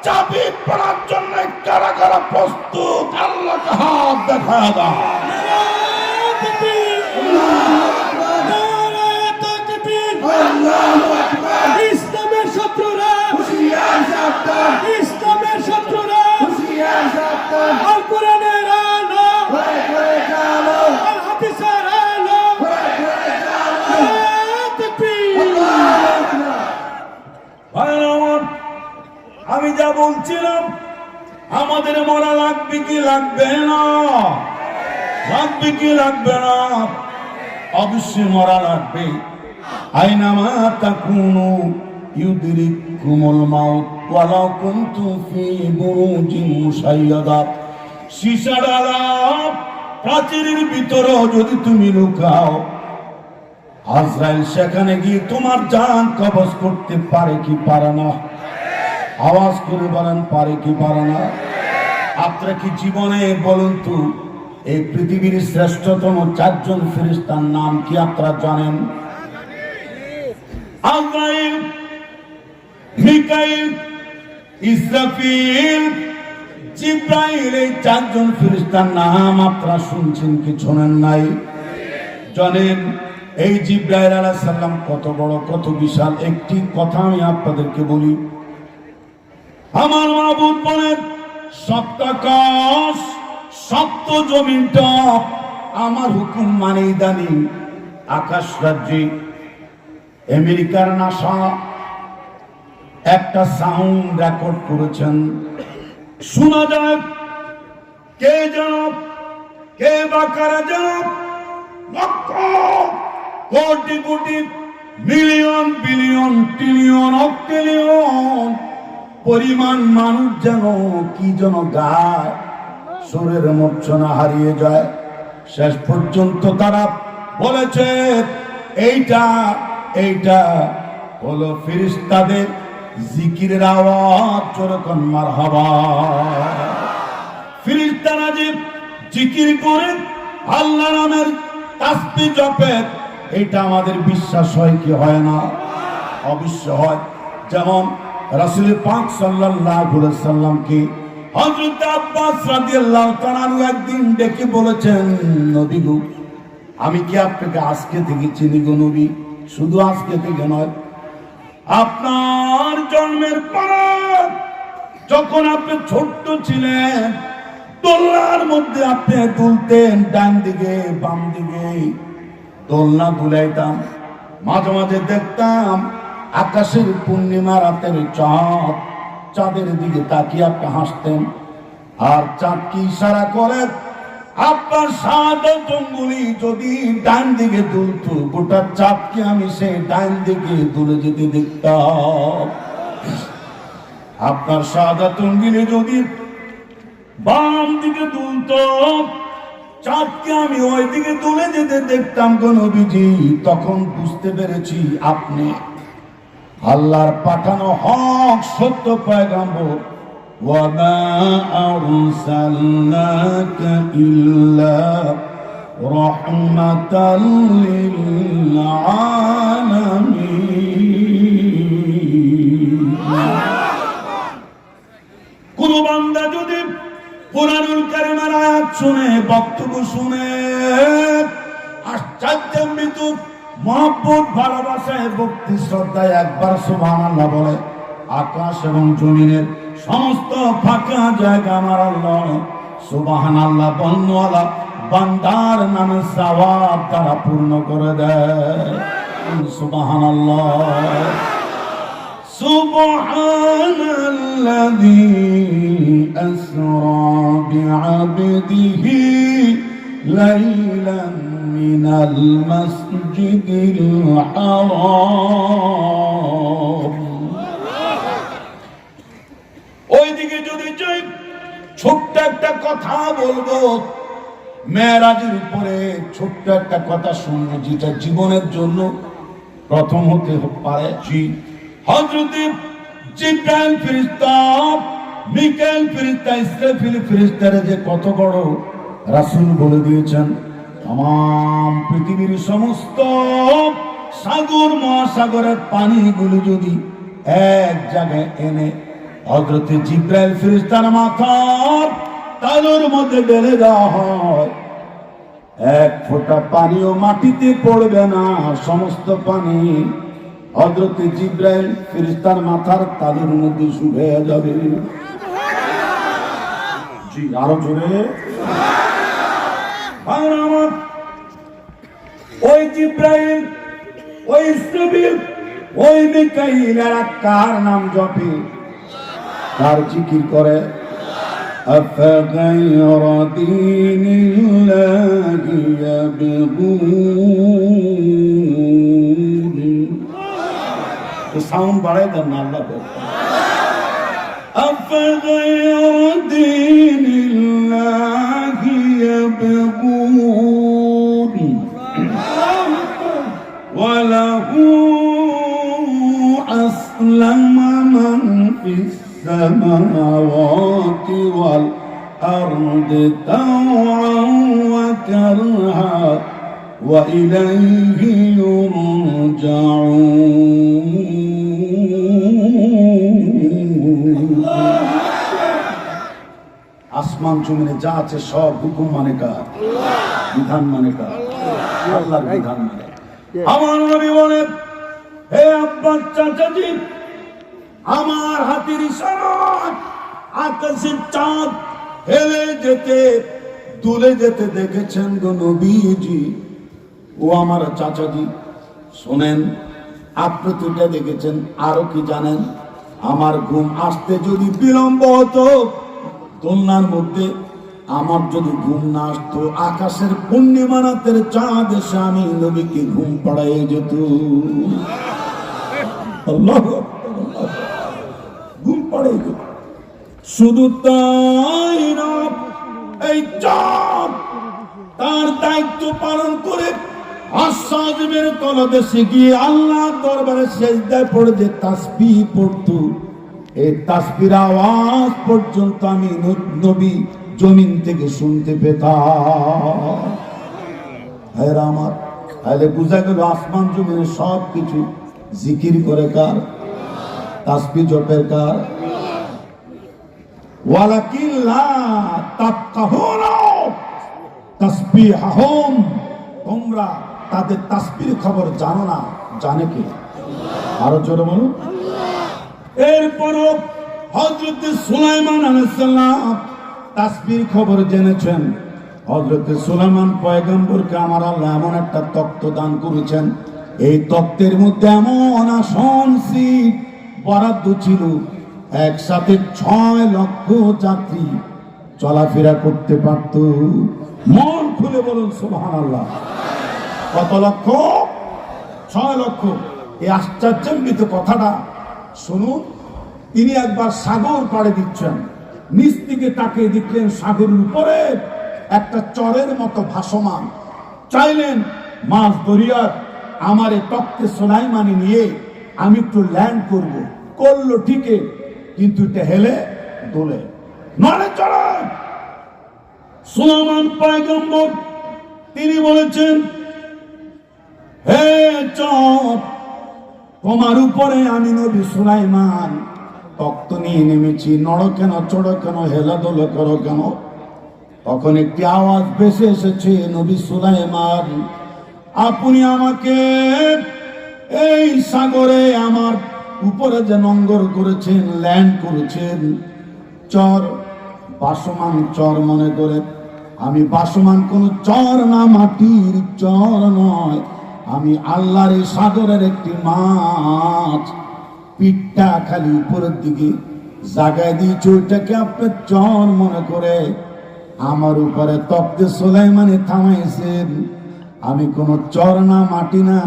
চাবি পড়ার জন্য কারা কারা প্রস্তুত? আল্লাহকে হাত দেখা দাও। ইসলামের শত্রুরা, ইসলামের শত্রুরা, আল কোরআনের আলো, আল হাদিসের আলো, আমি যা বলছিলাম, আমাদের মরা লাগবে কি লাগবে না? লাগবে কি লাগবে না? অবশ্যই মরা লাগবে। আইনামা তাকুনু ইউদরিকুমুল মাউত ওয়ালাউ কুনতুম ফি বুরুজিন মুশাইয়াদা। সীসা ডালা প্রাচীরের ভিতরেও যদি তুমি লুকাও, আজরাইল সেখানে গিয়ে তোমার জান কবজ করতে পারে কি পারে না? আওয়াজ করে বলেন, পারে কি পারে না? আপনারা কি জীবনে বলুন তো, এই পৃথিবীর শ্রেষ্ঠতম 4 জন ফেরেশতার নাম কি আপনারা জানেন? আজরাইল, মিকাইল, ইসরাফিল, জিব্রাইল, এই 4 জন ফেরেশতার নাম আপনারা শুনছেন কি শোনেন নাই? জানেন এই জিব্রাইল আলাইহিস সালাম কত বড়, কত বিশাল। একটি কথা আমি আপনাদেরকে বলি, আমার মাবুদ বলেন সপ্তাকাশ সপ্ত জমিনটা আমার হুকুম মানে ইদানি আকাশ রাজ্যে আমেরিকার নাসা একটা সাউন্ড রেকর্ড করেছেন। শোনা যায় কে যেন, কে বা কারা যেন lakh crore crore million billion trillion অক্টিলিয়ন পরিমাণ মানুষ যেন কি যেন গায়, সুরের মূর্ছনা হারিয়ে যায়। শেষ পর্যন্ত তারা বলেছে এইটা এইটা হলো ফেরেশতাদের জিকিরের আওয়াজ। যেরকম মারহাবা, ফেরেশতারা যে জিকির করে আল্লাহ নামের তাসবিহ জপে, এটা আমাদের বিশ্বাস হয় কি হয় না? অবশ্য হয়। যেমন রাসূল পাক সাল্লাল্লাহু আলাইহি সাল্লামকে হযরত আব্বাস রাদিয়াল্লাহু তাআলা একদিন ডেকে বলেছেন, নবী গো, আমি কি আপনাকে আজকে থেকে চিনি গো নবী? শুধু আজকে থেকে নয়, আপনার জন্মের পর যখন আপনি ছোট্ট ছিলেন, দোলনার মধ্যে আপনি দুলতেন, ডান দিকে বাম দিকে দোলনা দুলাইতাম। মাঝে মাঝে দেখতাম আকাশের পূর্ণিমা রাতের চাঁদ, চাঁদের দিকে তাকিয়ে আপনি হাসতেন। আর চাঁদ কি ইশারা করে, আপনার শাহাদাত আঙ্গুলি যদি ডান দিকে দুলতো, গোটা চাঁদকে আমি সেই ডান দিকে দুলে যেতে দেখতাম। আপনার শাহাদাত আঙ্গুলি যদি বাম দিকে দুলতো, চাঁদকে আমি ওই দিকে তুলে যেতে দেখতাম গো নবীজি। তখন বুঝতে পেরেছি আপনি আল্লাহর পাঠানো হক সত্য পয়গম্বর। ওয়ামা আরসালনাকা ইল্লা রাহমাতাল লিল আলামিন। কোন বান্দা যদি কুরআনুল কারীমের আয়াত শুনে, বক্তব্য শুনে আশ্চর্যান্বিত মহব্বত ভালোবাসায় ভক্তি শ্রদ্ধায় একবার সুবহানাল্লাহ বলে, আকাশ এবং জমিনের সমস্ত ফাঁকা জায়গা আমার আল্লাহ সুবহানাল্লাহ বলনেওয়ালা বান্দার নামে সওয়াব দ্বারা পূর্ণ করে দেয়। সুবহানাল্লাহ। সুবহানাল্লাযী আসরা বিআবদিহি লাইলান মিনাল মাসজিদিল হারাম। ওইদিকে যদি যাই, ছোট্ট একটা কথা বলবো, মেরাজের উপরে ছোট্ট একটা কথা শুনবো, যেটা জীবনের জন্য প্রথম হতে পারে। হযরত জিবরাইল ফেরেশতা, মিকাইল ফেরেশতা, ইসরাফিল ফেরেশতারা যে কত বড় রাসূল বলে দিয়েছেন। तमाम পৃথিবীর সমস্ত সাগর মহাসাগরের পানিগুলো যদি এক জায়গায় এনে হযরত জিবরাইল ফেরেশতার মাথার তালুর মধ্যে ঢেলে দেওয়া হয়, এক ফোঁটা পানিও মাটিতে পড়বে না, সমস্ত পানি হযরত জিবরাইল ফেরেশতার মাথার তালুর মধ্যে শুকিয়ে যাবে। জি, আরো জোরে। ভাইরা আমার, ওই জিবরাইল, ওই ইসরাফিল, ওই মিকাইল এরা কার নাম জপে, কার জিকির করে? أفغير دين الله يبغون। তো সাউন্ড বাড়াই দেন না আল্লাহ। أفغير دين الله يبغون وله أسلم من في السماوات والأرض طوعا وكرها وإليه يرجعون। আসমান জমিনে যা আছে সব হুকুম মানে কার? বিধান মানে কার? আল্লাহর বিধান মানে। আমার নবী বলেন, হে আব্বাস চাচাজি, আমার হাতের ইশারায় আকাশের চাঁদ হেলে যেতে দুলে যেতে দেখেছেন গো নবীজি। ও আমার চাচাজি শোনেন, আপনি তো এটা দেখেছেন, আরো কি জানেন? আমার ঘুম আসতে যদি বিলম্ব হতো, দোলনার মধ্যে আমার যদি ঘুম না আসতো, আকাশের পূর্ণিমা রাতের চাঁদ এসে আমি নবীকে ঘুম পাড়াইয়ে যেত। আল্লাহু আকবার, ঘুম পাড়াইয়ে যেত। শুধু তাই না, এই চাঁদ তার দায়িত্ব পালন করে আসাজমের তলদেশে গিয়ে আল্লাহ দরবারে সেজদায় পড়ে যে তাসবিহ পড়তো, এই তাসবির আওয়াজ পর্যন্ত আমি নবী জমিন থেকে শুনতে পেতাম। ভাইরা আমার, তাহলে বুঝা গেল আসমান জমিনে সব কিছু জিকির করে কার? তাসবিহ জপের কার? ওয়ালাকিন লা তাফকাহুনা তাসবিহাহুম, তোমরা তাদের তাসবির খবর জানো না, জানে কে? আরো জোরে বলুন। এরপরও হযরত সুলাইমান আলাইহিস সালাম তাসবির খবর জেনেছেন। হযরত সুলাইমান পয়গম্বরকে আমার আল্লাহ এমন একটা তক্ত দান করেছেন, এই তক্তের মধ্যে এমন আসন সিট বরাদ্দ ছিল, একসাথে 6 লক্ষ যাত্রী চলাফেরা করতে পারত। মন খুলে বলুন সুবহানাল্লাহ। কত লক্ষ? 6 লক্ষ। এই আশ্চর্যান্বিত কথাটা শুনুন। তিনি একবার সাগর পাড়ে দিচ্ছেন, নিচ থেকে তাকিয়ে দেখলেন সাগরের উপরে একটা চরের মতো ভাসমান। চাইলেন মাছ দরিয়ার আমার এই তক্তে সুলাইমানি নিয়ে আমি একটু ল্যান্ড করব। করলো ঠিকই, কিন্তু এটা হেলে দোলে নড়ে চড়ে। সুলাইমান পয়গম্বর তিনি বলেছেন, হে চর, তোমার উপরে আমি নবী সুলাইমান তক্ত নিয়ে নেমেছি, নড়ো কেন, চড়ো কেন, হেলা দোলা করো কেন? তখন একটি আওয়াজ ভেসে এসেছে, নবী সুলাইমান, আপনি আমাকে এই সাগরে আমার উপরে যে নঙ্গর করেছেন, ল্যান্ড করেছেন, চর বাসমান চর মনে করে। আমি বাসমান কোন চর না, মাটির চর নয়, আমি আল্লাহর এই সাগরের একটি মাছ। পিঠটা খালি উপরের দিকে জাগায় দিয়েছে, ওইটাকে আপনার চর মনে করে আমার উপরে তক্তে সুলাইমানে থামাইছেন। আমি কোন চর না, মাটি না,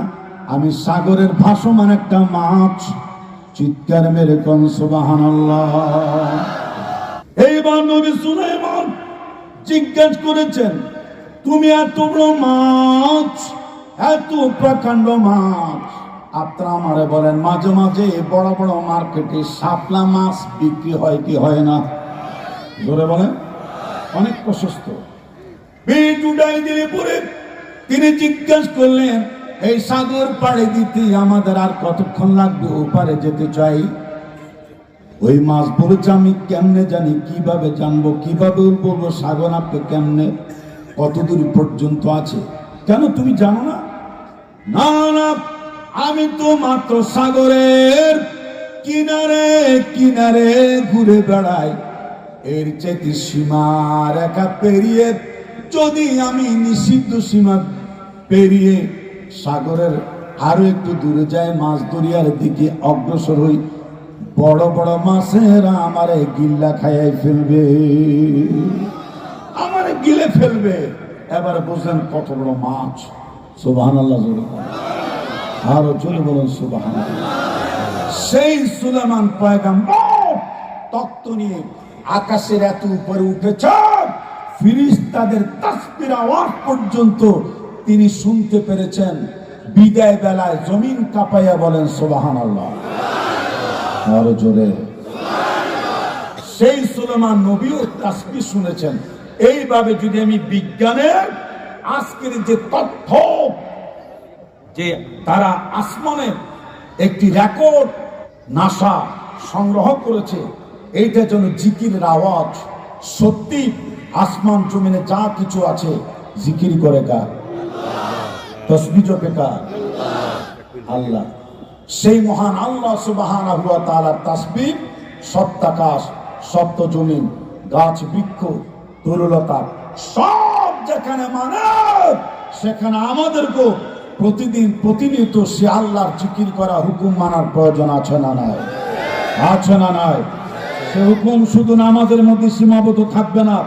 আমি সাগরের ভাসমান একটা মাছ। চিৎকার মেরে কোন সুবহানাল্লাহ। এইবার নবী সুলাইমান জিজ্ঞেস করেছেন, তুমি এত বড় মাছ, এত প্রকাণ্ড মাছ, আপনারা আমারে বলেন মাঝে মাঝে বড় বড় মার্কেটে শাপলা মাছ বিক্রি হয় কি হয় না? জোরে বলেন। অনেক প্রশস্ত। পেট উঠাই দিলে পরে তিনি জিজ্ঞেস করলেন, এই সাগর পাড়ে দিতে আমাদের আর কতক্ষণ লাগবে? ওপারে যেতে চাই। ওই মাছ বলেছে আমি কেমনে জানি, কিভাবে জানবো, কিভাবে বলবো সাগর আপনি কেমনে, কত দূর পর্যন্ত আছে, কেন তুমি জানো না? না না, আমি তো মাত্র সাগরের কিনারে কিনারে ঘুরে বেড়াই, এর চাইতে সীমা রেখা পেরিয়ে যদি আমি নিষিদ্ধ সীমা পেরিয়ে সাগরের আরো একটু দূরে যায়, মাছ দরিয়ার দিকে অগ্রসর হই, বড় বড় মাছেরা আমারে গিল্লা খাইয়াই ফেলবে, আমারে গিলে ফেলবে। এবার বুঝলেন কত বড় মাছ। সুবহানাল্লাহ, জোরে আরো জোরে বলুন সুবহানাল্লাহ। সেই সুলেমান পয়গম্বর তখ্ত নিয়ে আকাশের এত উপরে উঠেছে, ফিরিস্তাদের তাসবির আওয়াজ পর্যন্ত তিনি শুনতে পেরেছেন। বিদায় বেলায় জমিন কাঁপাইয়া বলেন সুবহানাল্লাহ, আরো জোরে। সেই সুলেমান নবীও তাসবিহ শুনেছেন। এইভাবে যদি আমি বিজ্ঞানের আজকের যে তথ্য যে তারা আসমানের একটি রেকর্ড নাসা সংগ্রহ করেছে, এইটা যেন জিকিরের আওয়াজ। সত্যি আসমান জমিনে যা কিছু আছে জিকির করে কার? তাসবিহ জপে কার? আল্লাহ। সেই মহান আল্লাহ সুবহানাহু ওয়া তাআলার তাসবিহ সপ্তাকাশ, সপ্ত জমিন, গাছ বৃক্ষ, তরুলতা সব যেখানে মানে সেখানে আমাদেরকে প্রতিদিন প্রতিনিয়ত সে আল্লাহর জিকির করা হুকুম মানার প্রয়োজন আছে না নাই? আছে না নাই? সে হুকুম শুধু নামাজের মধ্যে সীমাবদ্ধ থাকবে না।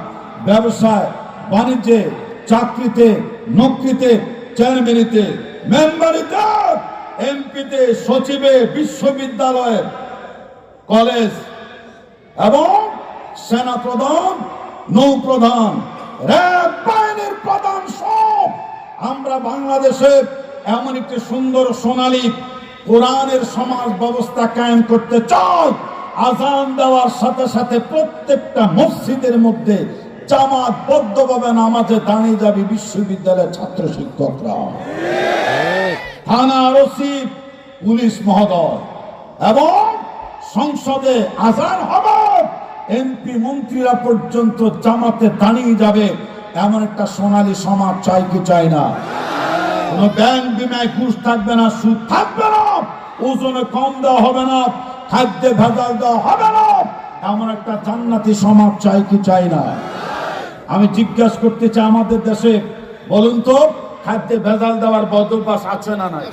ব্যবসায়, বাণিজ্যে, চাকরিতে, নকরিতে, চেয়ারম্যানিতে, মেম্বারিতে, এমপিতে, সচিবে, বিশ্ববিদ্যালয়ে, কলেজ এবং সেনা প্রধান, নৌ প্রধান, র্যাব বাহিনীর প্রধান সব আমরা বাংলাদেশে এমন একটি সুন্দর সোনালী কোরআনের সমাজ ব্যবস্থা কায়েম করতে চাই। আজান দেওয়ার সাথে সাথে প্রত্যেকটা মসজিদের মধ্যে জামাতবদ্ধভাবে নামাজে দাঁড়িয়ে যাবে বিশ্ববিদ্যালয়ের ছাত্র শিক্ষকরা, থানা ওসি, পুলিশ মহোদয়, এবং সংসদে আজান হবে, এমপি মন্ত্রীরা পর্যন্ত জামাতে দাঁড়িয়ে যাবে। এমন একটা সোনালী সমাজ চাই কি চাই না? কোন ব্যাংক বিমায় ঘুষ থাকবে না, সুদ থাকবে না, ওজনে কম দেওয়া হবে না, খাদ্যে ভেজাল দেওয়া হবে না। এমন একটা জান্নাতি সমাজ চাই কি চাই না? আমি জিজ্ঞাসা করতে চাই আমাদের দেশে, বলুন তো খাদ্যে ভেজাল দেওয়ার বদভ্যাস আছে না নাই?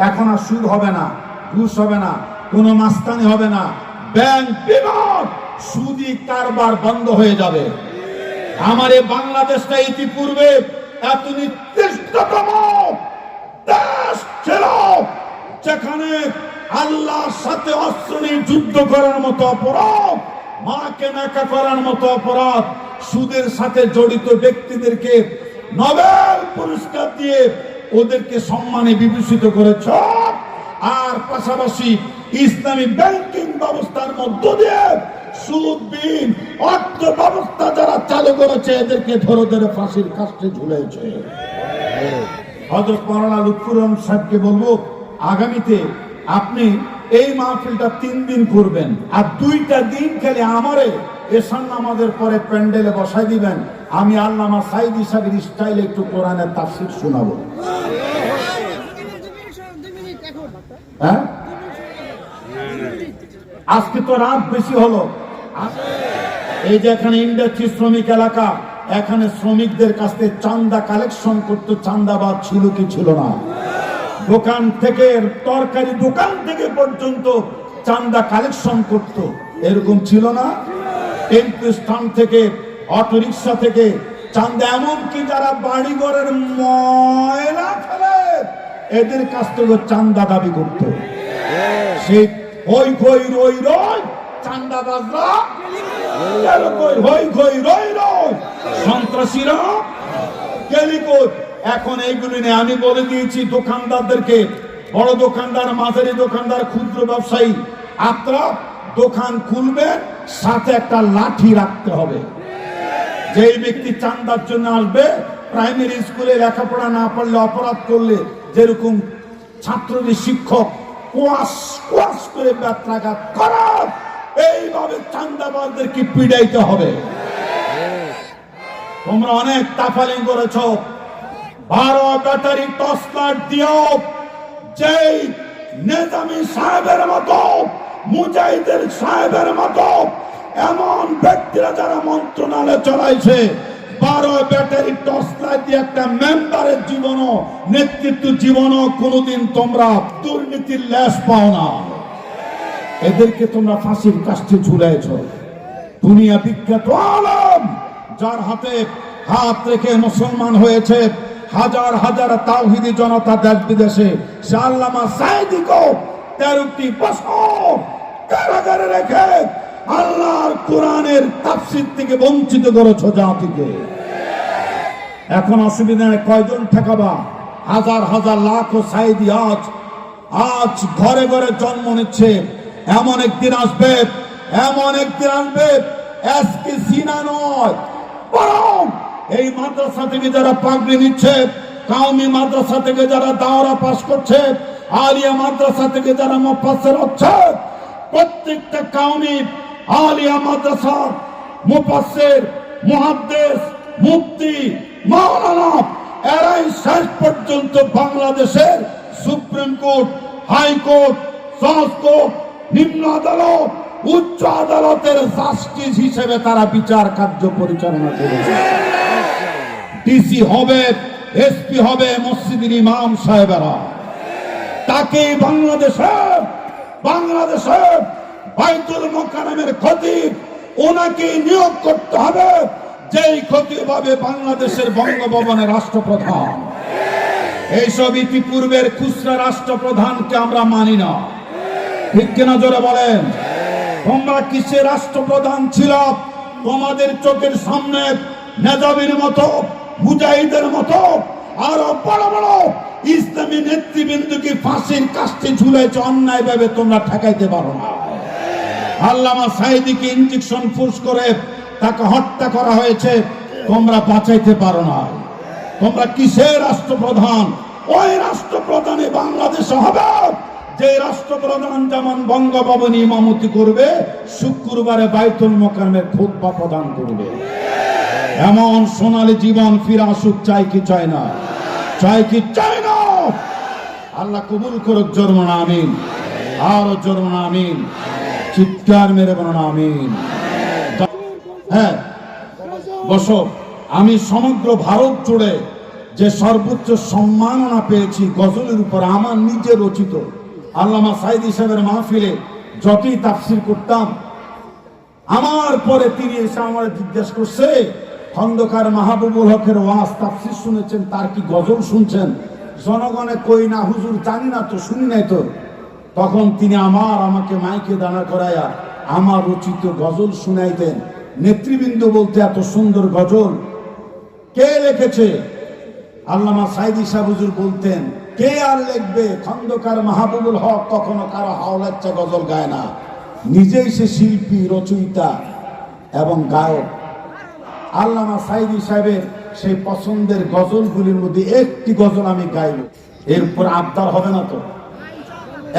এখন আর সুদ হবে না, ঘুষ হবে না, কোনো মাস্তানি হবে না, ব্যাংক বিভাগ সুদি কারবার বন্ধ হয়ে যাবে। আমার এই বাংলাদেশটা ইতিপূর্বে এত নিকৃষ্টতম দেশ ছিল যেখানে আল্লাহর সাথে অস্ত্র নিয়ে যুদ্ধ করার মতো অপরাধ, মাকে নাকা করার মতো অপরাধ, সুদের সাথে জড়িত ব্যক্তিদেরকে নোবেল পুরস্কার দিয়ে ওদেরকে সম্মানে বিভূষিত করেছ। আর পাশাপাশি ইসলামী ব্যাংকিং ব্যবস্থার মধ্য দিয়ে সুদবিহীন অর্থ ব্যবস্থা যারা চালু করেছে এদেরকে ধরে ধরে ফাঁসির কাস্টে ঝুলেছে। হযরত মাওলানা লুৎফুর রহমান সাহেবকে বলবো, আগামীতে আপনি এই মাহফিলটা 3 দিন করবেন, আর 2টা দিন খালি আমারে এশার নামাজের পরে প্যান্ডেলে বসাই দিবেন। আমি আল্লামা সাইদি সাহেবের স্টাইলে একটু কোরআনের তাফসীর শোনাবো। হ্যাঁ, আজকে তো রাত বেশি হলো। এই যে এখানে ইন্ডাস্ট্রি শ্রমিক এলাকা, এখানে শ্রমিকদের কাছ থেকে চান্দা কালেকশন করতে চান্দাবাদ ছিল কি ছিল না? দোকান থেকে, তরকারি দোকান থেকে পর্যন্ত চান্দা কালেকশন করত, এরকম ছিল না? টেম্পো স্ট্যান্ড থেকে, অটো রিক্সা থেকে চান্দা, এমনকি যারা বাড়ি ঘরের ময়লা ফেলে এদের কাছ থেকে চান্দা দাবি করত। সে হই খই রই রই চান্দাবাজরা, হই খই রই রই সন্ত্রাসীরা গেলিকোট। এখন এইগুলি নিয়ে আমি বলে দিয়েছি দোকানদারদেরকে, বড় দোকানদার, মাঝারি দোকানদার, ক্ষুদ্র ব্যবসায়ী, আপনারা দোকান খুলবেন, সাথে একটা লাঠি রাখতে হবে। যেই ব্যক্তি চান্দার জন্য আসবে, প্রাইমারি স্কুলে লেখাপড়া না পড়লে, অপরাধ করলে যেরকম ছাত্রদের শিক্ষক কোয়াশ কোয়াশ করে ব্যত্রাঘাত করার এইভাবে চান্দাবাজদেরকে পিড়াইতে হবে। তোমরা অনেক তাফালিং করেছো, 12 ব্যাটারি টর্চ লাইট দিয়েও যেই নেজামি সাহেবের মতো, মুজাহিদের সাহেবের মতো এমন ব্যক্তিরা যারা মন্ত্রণালয় চালাইছে, 12 ব্যাটারি টর্চ লাইট দিয়ে একটা মেম্বারের জীবনও, নেতৃত্ব জীবনও কোনোদিন তোমরা দুর্নীতির লেশ পাও না। এদেরকে তোমরা ফাঁসির কাষ্ঠে ঝুলাইছ। দুনিয়া বিখ্যাত আলেম যার হাতে হাত রেখে মুসলমান হয়েছে হাজার হাজার তাওহীদি জনতা দেশ বিদেশে, সে আল্লামা সাঈদীকেও 13টি বছর কারাগারে রেখে আল্লাহর কোরআনের তাফসীর থেকে বঞ্চিত করেছ জাতিকে। এখন অসুবিধা নেই, কয়জন ঠেকাবা? হাজার হাজার লাখ সাঈদী আজ ঘরে ঘরে জন্ম নিচ্ছে। এমন একদিন আসবে, এমন একদিন আসবে, আজকে সিনা নয়, বরং এই মাদ্রাসা থেকে যারা পাগড়ি নিচ্ছে, কাউমি মাদ্রাসা থেকে যারা দাওরা পাস করছে, আলিয়া মাদ্রাসা থেকে যারা মুফাসসির হচ্ছে, প্রত্যেকটা কাউমি আলিয়া মাদ্রাসা মুফাসসির, মুহাদ্দিস, মুফতি, মাওলানা এরাই শেষ পর্যন্ত বাংলাদেশের সুপ্রিম কোর্ট, হাইকোর্ট, জজ কোর্ট, নিম্ন আদালত, উচ্চ আদালতের জাস্টিস হিসেবে তারা বিচার কার্য পরিচালনা করেছে। ডিসি হবে, এসপি হবে মসজিদের ইমাম সাহেবেরা। তাকে বাংলাদেশে বাইতুল মুকাররমের খতিব, ওনাকে নিয়োগ করতে হবে, যেই খতিব হবে বাংলাদেশের বঙ্গভবনের রাষ্ট্রপ্রধান। এইসব ইতিপূর্বের খুচরা রাষ্ট্রপ্রধানকে আমরা মানি না, ঠিক কিনা জোরে বলেন? তোমরা কিসের রাষ্ট্রপ্রধান ছিল? তোমাদের চোখের সামনে নেজামির মতো, মুজাহিদের মতো আরো বড় বড় ইসলামী নেতৃবৃন্দকে ফাঁসির কাষ্ঠে ঝুলাইছে, অন্যায় ভাবে তোমরা ঠেকাইতে পারো না। আল্লামা সাঈদীকে ইনজেকশন ফুস করে তাকে হত্যা করা হয়েছে, তোমরা বাঁচাইতে পারো না। তোমরা কিসের রাষ্ট্রপ্রধান? ওই রাষ্ট্রপ্রধানে বাংলাদেশে হবে যে রাষ্ট্রপ্রধান যেমন বঙ্গভবনে ইমামতি করবে, শুক্রবারে বাইতুল মুকাররমের খুতবা প্রদান করবে। এমন সোনালী জীবন ফিরে আসুক, চাই কি চাই না? চাই কি চাই না? আল্লাহ কবুল করুক। জোরমানা আমিন, আরো জোরমানা আমিন, চিৎকার মেরে বলুন আমিন। হ্যাঁ, বসো। আমি সমগ্র ভারত জুড়ে যে সর্বোচ্চ সম্মাননা পেয়েছি গজলের উপর, আমার নিজে রচিত। আল্লামা সাঈদী সাহেবের মাহফিলে যতই তাফসীর করতাম, আমার পরে তিনি এসে আমার জিজ্ঞেস করছে, খন্দকার মাহবুবুল হকের ওয়াজ তাফসীর শুনেছেন, তার কি গজল শুনছেন? জনগণে কই না হুজুর, জানি না তো, শুনি নাই তো। তখন তিনি আমাকে মাইকে দাঁড়া করাইয়া আমার রচিত গজল শুনাইতেন। নেতৃবৃন্দ বলতে, এত সুন্দর গজল কে লিখেছে? আল্লামা সাঈদী সাহেব হুজুর বলতেন, কে আর লিখবে? খন্দকার মাহবুবুল হক কখনো কারো হাওলাচ্চা গজল গায় না, নিজেই সে শিল্পী, রচয়িতা এবং গায়ক। আল্লামা সাঈদী সাহেবের সেই পছন্দের গজলগুলির মধ্যে একটি গজল আমি গাইব, এরপর আবদার হবে না তো,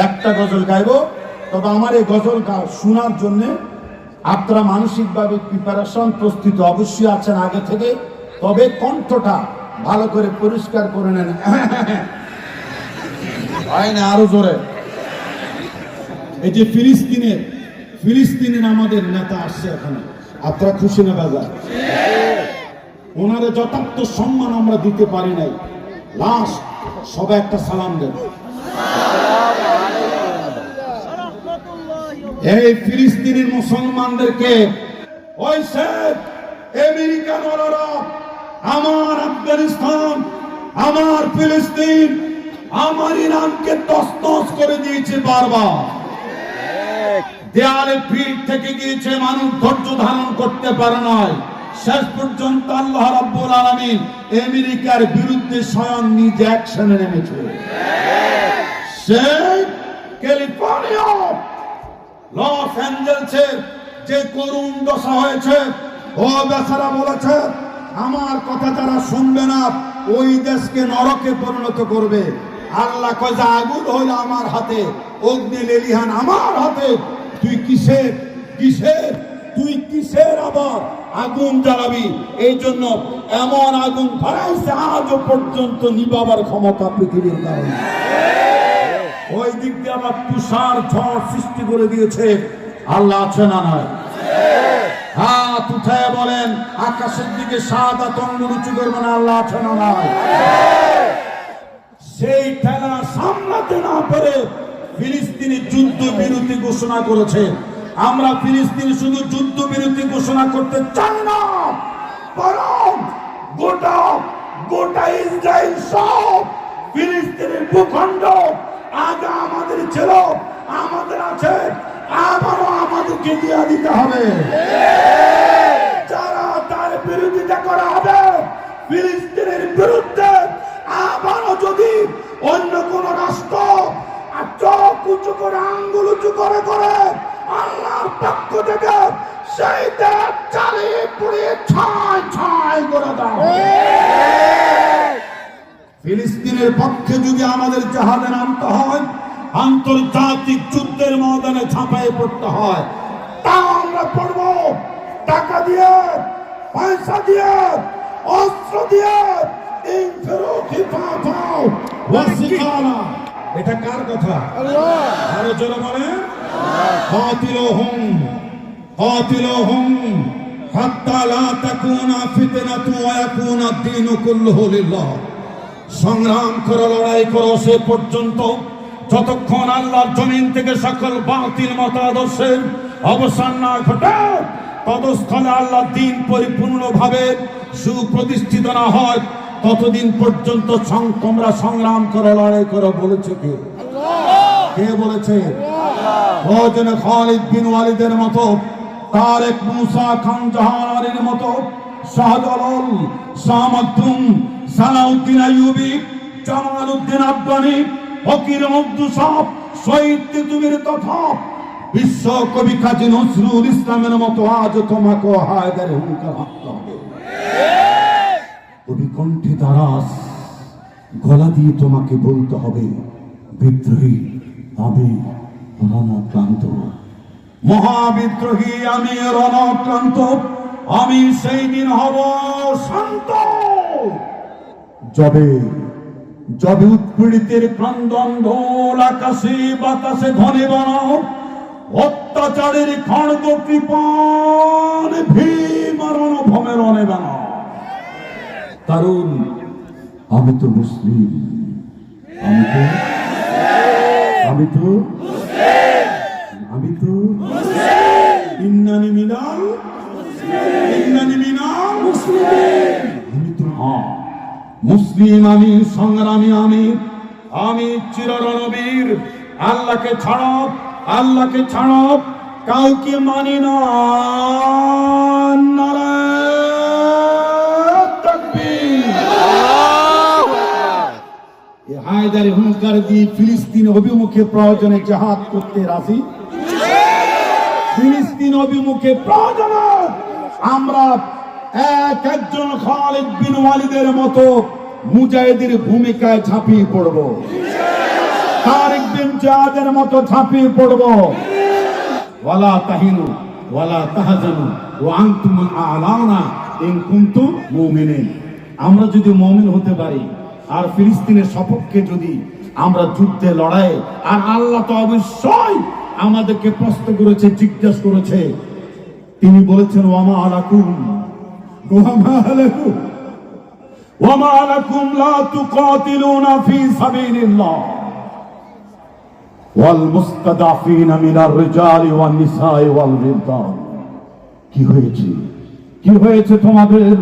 একটা গজল গাইব। তবে আমার এই গজল শোনার জন্য আপনারা মানসিকভাবে প্রিপারেশন, প্রস্তুত অবশ্যই আছেন আগে থেকে, তবে কণ্ঠটা ভালো করে পরিষ্কার করে নেন। হয় না, আরো জোরে। এই যে ফিলিস্তিনের আমাদের নেতা আসছে এখানে, আপনারা খুশি না বাজার? ওনারে যথার্থ সম্মান আমরা দিতে পারি নাই। লাস্ট সবাই একটা সালাম দেন। এই ফিলিস্তিনের মুসলমানদেরকে ওই শেখ আমেরিকান ওরা আমার আফগানিস্তান, আমার ফিলিস্তিন, আমার ইরানকে তছনছ করে দিয়েছে বারবার। দেয়ালে পিঠ থেকে গিয়েছে, মানুষ ধৈর্য ধারণ করতে পারে নাই। শেষ পর্যন্ত আল্লাহ রাব্বুল আলামিন আমেরিকার বিরুদ্ধে স্বয়ং নিজে অ্যাকশনে নেমেছে। সেই ক্যালিফোর্নিয়া, লস অ্যাঞ্জেলসের যে করুণ দশা হয়েছে, ও বেচারা বলেছে, আমার কথা যারা শুনবে না ওই দেশকে নরকে পরিণত করবে। আল্লাহ কয়, যে আগুন হইল আমার হাতে, অগ্নি লেলিহান আমার হাতে, তুই কিসের কিসের, তুই কিসের আবার আগুন জ্বালাবি? এই জন্য এমন আগুন ধরাইছে আজও পর্যন্ত নিবাবার ক্ষমতা পৃথিবীর কারণে। ওই দিক দিয়ে আবার তুষার ঝড় সৃষ্টি করে দিয়েছে। আল্লাহ আছে না নয়? হাত উঠায় বলেন, আকাশের দিকে সাদা তঙ্গুল উঁচু করবেন, আল্লাহ আছে না নয়? সেই ঠেলা সামলাতে না পেরে ফিলিস্তিনি যুদ্ধ বিরতি ঘোষণা করেছে। আমরা ফিলিস্তিনি শুধু যুদ্ধ বিরতি ঘোষণা করতে চাই না, বরং গোটা গোটা ইসরায়েল সব ফিলিস্তিনের ভূখণ্ড আগে আমাদের ছিল, আমাদের আছে, আবারও আমাদেরকে দিয়ে দিতে হবে। যারা তার বিরোধিতা করা হবে ফিলিস্তিনের বিরুদ্ধে, আবারও যদি অন্য কোন রাষ্ট্র চোখ উঁচু করে আঙ্গুল উঁচু করে করে আল্লাহর পক্ষ থেকে সেই দেশ চালিয়ে পুড়িয়ে ছাই ছাই করে দাও। ফিলিস্তিনের পক্ষে যদি আমাদের জাহাজে নামতে হয়, আন্তর্জাতিক যুদ্ধের ময়দানে ঝাঁপায়ে পড়তে হয়, তাও আমরা পড়ব। টাকা দিয়ে, পয়সা দিয়ে, অস্ত্র দিয়ে। এটা কার কথা? আরো জোরে বলে, হাত্তা লা তাকুনা ফিতনাতু ওয়া ইয়াকুনা দ্বীনু কুল্লুহু লিল্লাহ। সংগ্রাম করো, লড়াই করো সে পর্যন্ত যতক্ষণ আল্লাহর জমিন থেকে সকল বাতিল মতাদর্শের অবসান না ঘটে, ততস্থলে আল্লাহর দ্বীন পরিপূর্ণভাবে সুপ্রতিষ্ঠিত না হয়, ততদিন পর্যন্ত তোমরা সংগ্রাম করো, লড়াই করো। বলেছে কে? কে বলেছে? খালিদ বিন ওয়ালিদের মতো, তারেক মুসা খান জাহানের মতো, শাহজালাল, শামাদ্দুম, সালাউদ্দিন আইয়ুবী, জামালউদ্দিন আফগানি, ফকির আব্দুল সাহ, শহীদ তিতুমীর তথা বিশ্ব কবি কাজী নজরুল ইসলামের মতো আজ তোমাকে হায়দারে হুঙ্কার হাঁকতে হবে। কবি কণ্ঠে দারাজ গলা দিয়ে তোমাকে বলতে হবে, বিদ্রোহী আমি রণক্লান্ত, মহাবিদ্রোহী আমি রণক্লান্ত, আমি সেই দিন হব শান্ত, যবে যবে উৎপীড়িতের ক্রন্দন ঢোল আকাশে বাতাসে ধনে বানাও, অত্যাচারের খড়গ কৃপণ ভীম রণভূমে রণে বানাও। কারণ আমি তো মুসলিম, আমি তো ইন্নানি মিনাল মুসলিমিন। আমি তো মুসলিম, আমি সংগ্রামী, আমি চিররণবীর। আল্লাহকে ছাড়ো, কাউকে মানি না। হায়দারে হুঙ্কার দিয়ে ফিলিস্তিন অভিমুখে প্রয়োজনে জাহাদ করতে রাজি। ফিলিস্তিন অভিমুখে প্রয়োজনে আমরা একজন খালিদ বিন ওয়ালিদের মতো মুজাহিদের ভূমিকায় ঝাঁপিয়ে পড়ব, তারিক বিন জিয়াদের মতো ঝাঁপিয়ে পড়ব। ওয়ালা তাহিনু ওয়ালা তাহজানু ওয়া আনতুমুল আ'লাউনা ইন কুনতুম মুমিনিন। আমরা যদি মুমিন হতে পারি আর ফিলিস্তিনের সপক্ষে যদি আমরা যুদ্ধে লড়াই, আর আল্লাহ তো অবশ্যই আমাদেরকে প্রশ্ন করেছে, জিজ্ঞাসা করেছে। তিনি বলেছেন, ওয়ামা আলাকুম লা তুকাতিলুনা ফি সাবিলিল্লাহ ওয়াল মুস্তাদাফিনা মিনার রিজালি ওয়ান নিসাই ওয়াল বিলদান। কি হয়েছে তোমাদের?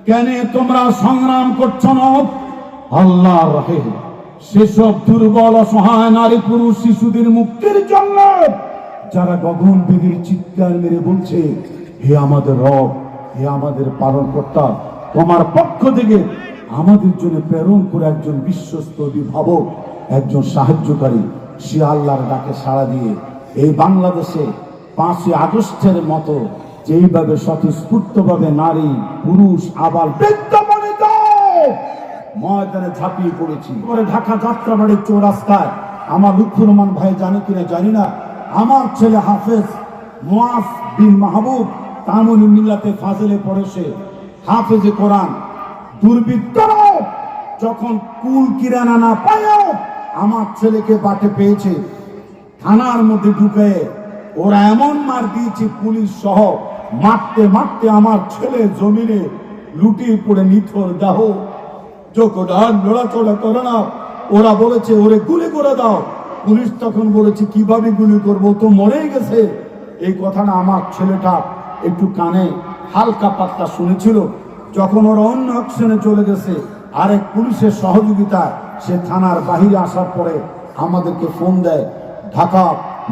কেন তোমরা সংগ্রাম করছো না আল্লাহর রাহে? সেসব দুর্বল অসহায় নারী পুরুষ শিশুদের মুক্তির জন্য, যারা গগন বেগের চিৎকার মেরে বলছে, হে আমাদের রব, হে আমাদের পালনকর্তা, তোমার পক্ষ থেকে আমাদের জন্য প্রেরণ করে একজন বিশ্বস্ত অভিভাবক, একজন সাহায্যকারী। সে আল্লাহর ডাকে সাড়া দিয়ে এই বাংলাদেশে 5ই আগস্টের মতো যেইভাবে স্বতঃস্ফূর্তভাবে নারী পুরুষ আবার বৃদ্ধ বনিতা ময়দানে ঝাঁপিয়ে পড়েছি। পরে ঢাকা যাত্রাবাড়ির চৌরাস্তায় আমার লুৎফুর রহমান ভাই জানে কিনা জানি না, আমার ছেলে হাফেজ মুআজ বিন মাহবুব তামুল মিল্লাতে ফাজিলে পড়ে সে হাফেজে কোরআন। দুর্বৃত্তরা যখন কুল কিরানা না পায়ও আমার ছেলেকে বাটে পেয়েছে, থানার মধ্যে ঢুকে ওরা এমন মার দিয়েছে পুলিশ সহ, মারতে মারতে আমার ছেলে জমিনে লুটিয়ে পড়ে নিথর দেহ। যখন আর নড়াচড়া করে না, ওরা বলেছে ওরে গুলি করে দাও। পুলিশ তখন বলেছে কিভাবে গুলি করবো, তো মরেই গেছে। এই কথাটা আমার ছেলেটা একটু কানে হালকা পাতলা শুনেছিল। যখন ওরা অন্য অ্যাকশনে চলে গেছে, আরেক পুলিশের সহযোগিতায় সে থানার বাহিরে আসার পরে আমাদেরকে ফোন দেয়। ঢাকা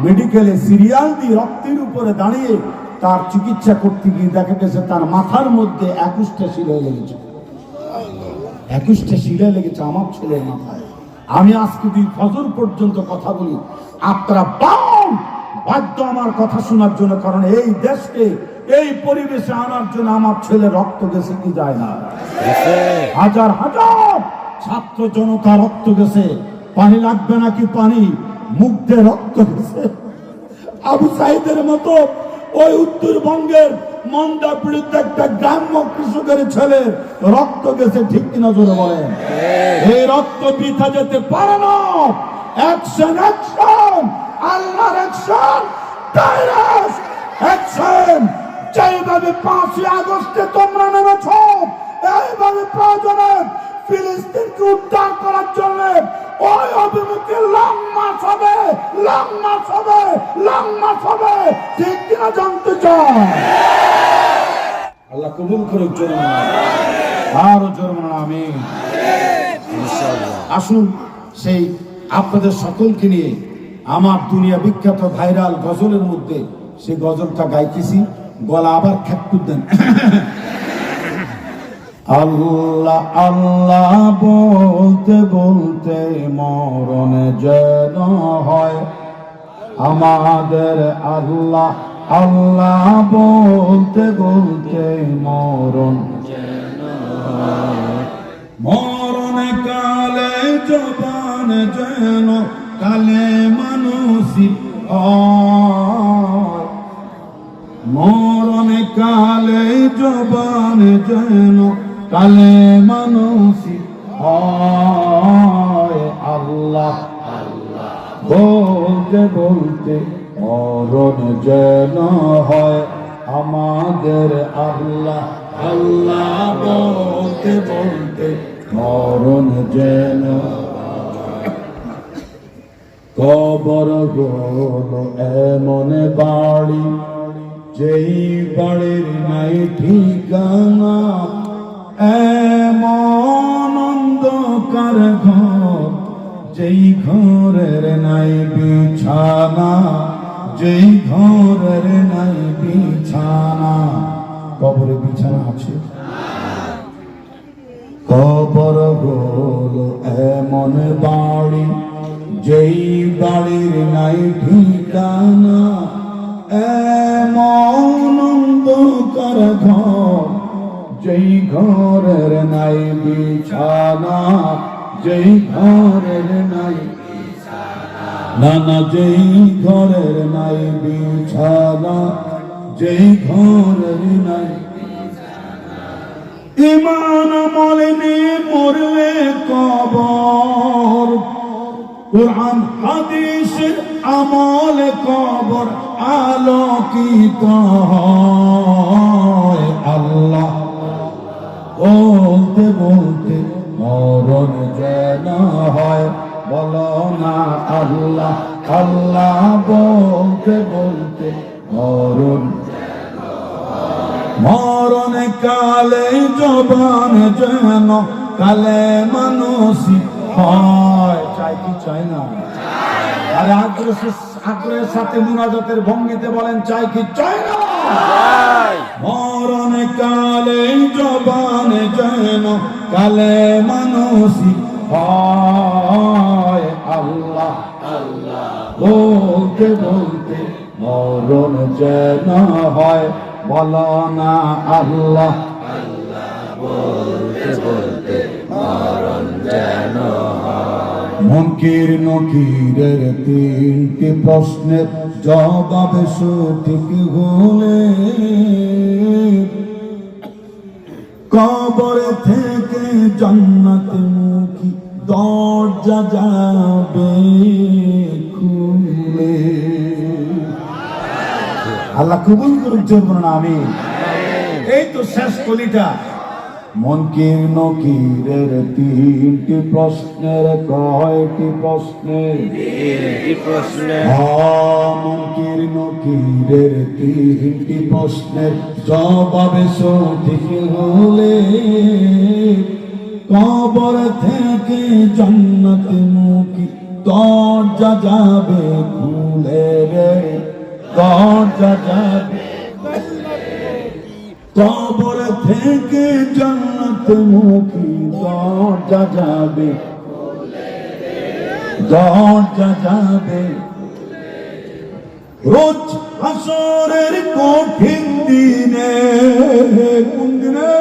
মেডিকেলে সিরিয়াল দিয়ে রক্তের উপরে দাঁড়িয়ে তার চিকিৎসা করতে গিয়ে দেখা গেছে তার মাথার মধ্যে 21টা শিলাই লেগেছে। 21টা শিলাই লেগেছে আমার ছেলের মাথায়। আমি আজকে দুই ফজর পর্যন্ত কথা বলি, আপনারা বাধ্য আমার কথা শোনার জন্য, কারণ এই দেশকে এই পরিবেশে আনার জন্য আমার ছেলে রক্ত গেছে কি যায় না? হাজার হাজার ছাত্র জনতা রক্ত গেছে। পানি লাগবে নাকি? পানি মুগ্ধে রক্ত গেছে। আবু সাইদের মতো ওই উত্তরবঙ্গের মন্দা পীড়িত একটা গ্রাম্য কৃষকের ছেলে রক্ত গেছে, ঠিক কিনা জোরে বলেন? এই রক্ত বৃথা যেতে পারে না। অ্যাকশন অ্যাকশন, আল্লাহর অ্যাকশন, ডাইরেক্ট অ্যাকশন। যেভাবে 5ই আগস্টে তোমরা নেমেছ, এইভাবে প্রয়োজনে ফিলিস্তিনকে উদ্ধার করার জন্য ওই অভিমুখে লং মার্চ হবে, লং মার্চ হবে, লং মার্চ হবে, ঠিক কিনা জানতে চাই? আল্লাহ কবুল করুক। জোরে আরো জোরে আমিন। আসুন সেই আপনাদের সকলকে নিয়ে আমার দুনিয়া বিখ্যাত ভাইরাল গজলের মধ্যে সেই গজলটা গাইতেছি। গলা আবার খ্যাক্কুর দেন। আল্লাহ আল্লাহ বলতে বলতে মরণ যেন হয় আমাদের। আল্লাহ আল্লাহ বলতে বলতে মরণ যেন হয়। মরণ কালে জবান যেন কালে মানুষই হয়। মরণ কালে জবান যেন কালে মানুষই হয়। আল্লাহ আল্লাহ বলতে বলতে মরণ যেন হয় আমাদের। আল্লাহ আল্লাহ বলতে বলতে মরণ যেন। কবর হলো এমন বাড়ি, যেই বাড়ির নাই ঠিকানা, এমন অন্ধকার ঘর, যেই ঘরের নাই বিছানা, যেই ঘরের নাই বিছানা। কবরে বিছানা আছে? কবর হলো এমন বাড়ি, যেই বাড়ির নাই ঠিকানা, এমন অন্ধকার ঘর, যেই ঘরের নাই বিছানা, যেই ঘরের নাই না না, যেই ঘরের নাই বিছানা, যেই ঘরের নাই ইমান আমল নিয়ে মরলে কবর, কুরআন হাদিসের আমল কবর আলোকিত হয়। আল্লাহ বলতে বলতে মরণ যেন হয়, বলো না আল্লাহ আল্লাহ বলতে বলতে মরণ। মরণ কালে জবান যেন কালে মানুষই হয়। চাই কি চাই না? আরে আগ্রহের সাথে মুনাজাতের ভঙ্গিতে বলেন, চাই কি চাই না? মরণ কালে জবান যেন কালে মানুষই হয়। আল্লাহ আল্লাহ বলতে বলতে মরণ যেন হয়, বলো না আল্লাহ আল্লাহ বলতে বলতে মরণ যেন হয়। মুনকির নকিরের 3টি প্রশ্নের জবাবে সঠিক হলে কবরে থেকে জান্নাত মুখী দরজা যাবে খুলে। আল্লাহ কবুল করুন, জোর বলুন আমিন। এই তো শেষ কলিটা। মুনকির নকিরের তিনটি প্রশ্নের কয়টি প্রশ্নের? মুনকির নকিরের তিনটি প্রশ্নের জবাবে সঠিক হলে কবর থেকে জান্নাত মুখী দরজা যাবে খুলে রে, দরজা যাবে। কবর থেকে জান্নাত মুখী দরজা যাবে, দরজা যাবে। রোজ হাসরের কঠিন দিনে, কোন দিনে?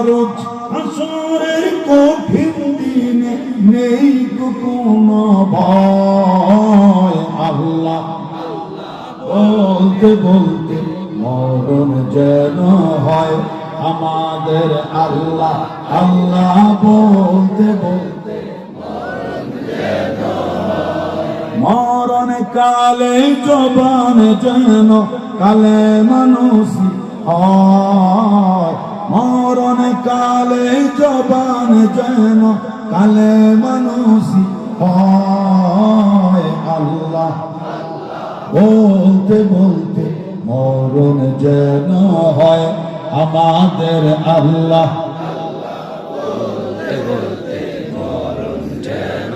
রোজ হাসরের কঠিন দিনে নেই কোনো ভয়। আল্লাহ বলতে বলতে মরণ যেন হয় আমাদের। আল্লাহ আল্লাহ বলতে বলতে মরণ কালে জবান যেন কালে মানুষ হয়। মরণ কালে জবান যেন কালে মানুষ হয়। আল্লাহ বলতে বলতে মরণ যেন হয় আমাদের। আল্লাহ বলতে বলতে মরণ যেন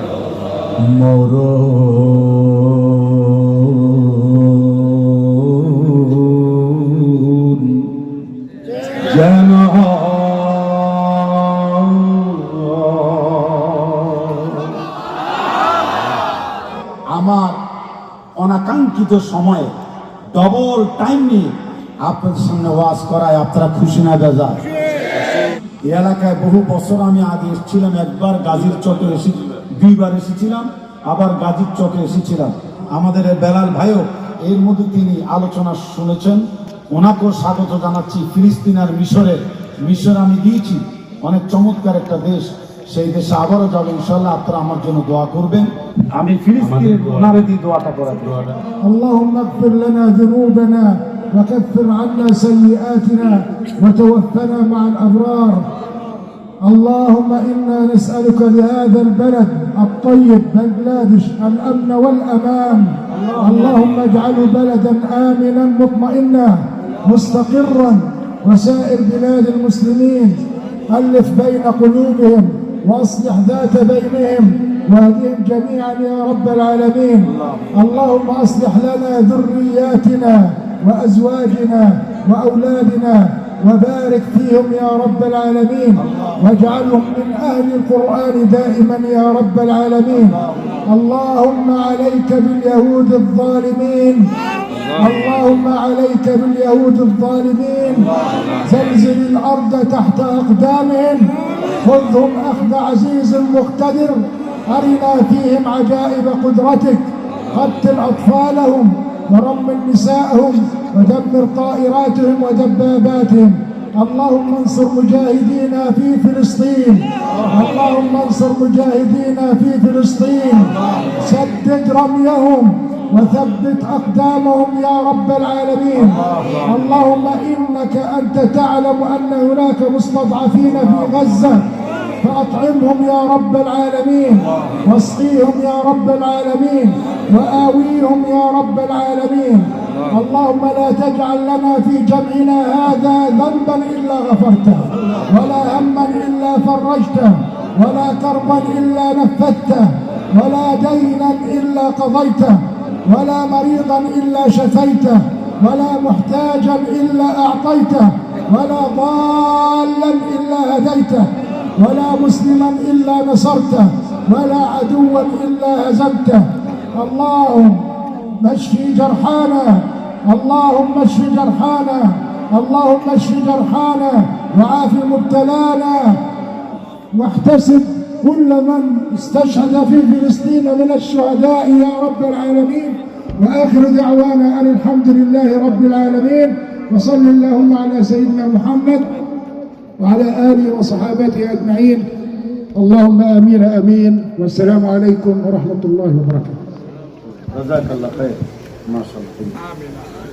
মরণ যেন আমার অনাকাঙ্ক্ষিত সময়ে ডবল টাইম নিয়ে আপনাদের সামনে ওয়াজ করায় আপনারা খুশি না বেজার? এই এলাকায় বহু বছর আমি আগে এসেছিলাম, একবার গাজীর চটে দুইবার এসেছিলাম, আবার গাজীর চটে এসেছিলাম। আমাদের বেলাল ভাইও এর মধ্যে তিনি আলোচনা শুনেছেন, ওনাকেও স্বাগত জানাচ্ছি। ফিলিস্তিন আর মিশর আমি গিয়েছি, অনেক চমৎকার একটা দেশ, সেই দেশে আবারও যাবো ইনশাআল্লাহ। আপনারা আমার জন্য দোয়া করবেন। আমি ফিলিস্তিনের ওনারে দিয়ে দোয়াটা করাবো। আল্লাহুম্মা ইগফির লানা যুনুবানা ওয়া কাফির আন্না সাইয়্যাতিনা ওয়া তাওফানা মা'আল আবরার। اللهم إنا نسألك لهذا البلد الطيب بنغلاديش الأمن والأمان. اللهم اجعله بلدا آمنا مطمئنا مستقرا وسائر بلاد المسلمين. ألف بين قلوبهم وأصلح ذات بينهم واهدهم جميعا يا رب العالمين. اللهم أصلح لنا ذرياتنا وأزواجنا وأولادنا وبارك فيهم يا رب العالمين، واجعلهم من أهل القرآن دائما يا رب العالمين. اللهم عليك باليهود الظالمين، اللهم عليك باليهود الظالمين. زلزل الأرض تحت أقدامهم، خذهم أخذ عزيز مقتدر. أرنا فيهم عجائب قدرتك، قتل أطفالهم ورمل نساءهم ودمر طائراتهم ودباباتهم. اللهم انصر مجاهدينا في فلسطين، اللهم انصر مجاهدينا في فلسطين. سدد رميهم وثبت أقدامهم يا رب العالمين. اللهم إنك أنت تعلم أن هناك مستضعفين في غزة، فأطعمهم يا رب العالمين، واسقيهم يا رب العالمين، وآويهم يا رب العالمين. اللهم لا تجعل لنا في جمعنا هذا ذنبا إلا غفرته، ولا هما إلا فرجته، ولا كربا إلا نفذته، ولا دينا إلا قضيته، ولا مريضا إلا شفيته، ولا محتاجا إلا أعطيته، ولا ضالا إلا هديته، ولا مسلما إلا نصرته، ولا عدوا إلا هزمته. اللهم اشف جرحانا، اللهم اشف جرحانا، اللهم اشف جرحانا وعاف مبتلانا، واحتسب كل من استشهد في فلسطين من الشهداء يا رب العالمين. وآخر دعوانا أن الحمد لله رب العالمين، وصل اللهم على سيدنا محمد وعلى آله وصحابته أجمعين. اللهم آمين آمين، والسلام عليكم ورحمة الله وبركاته. جزاك الله خير. ما شاء الله.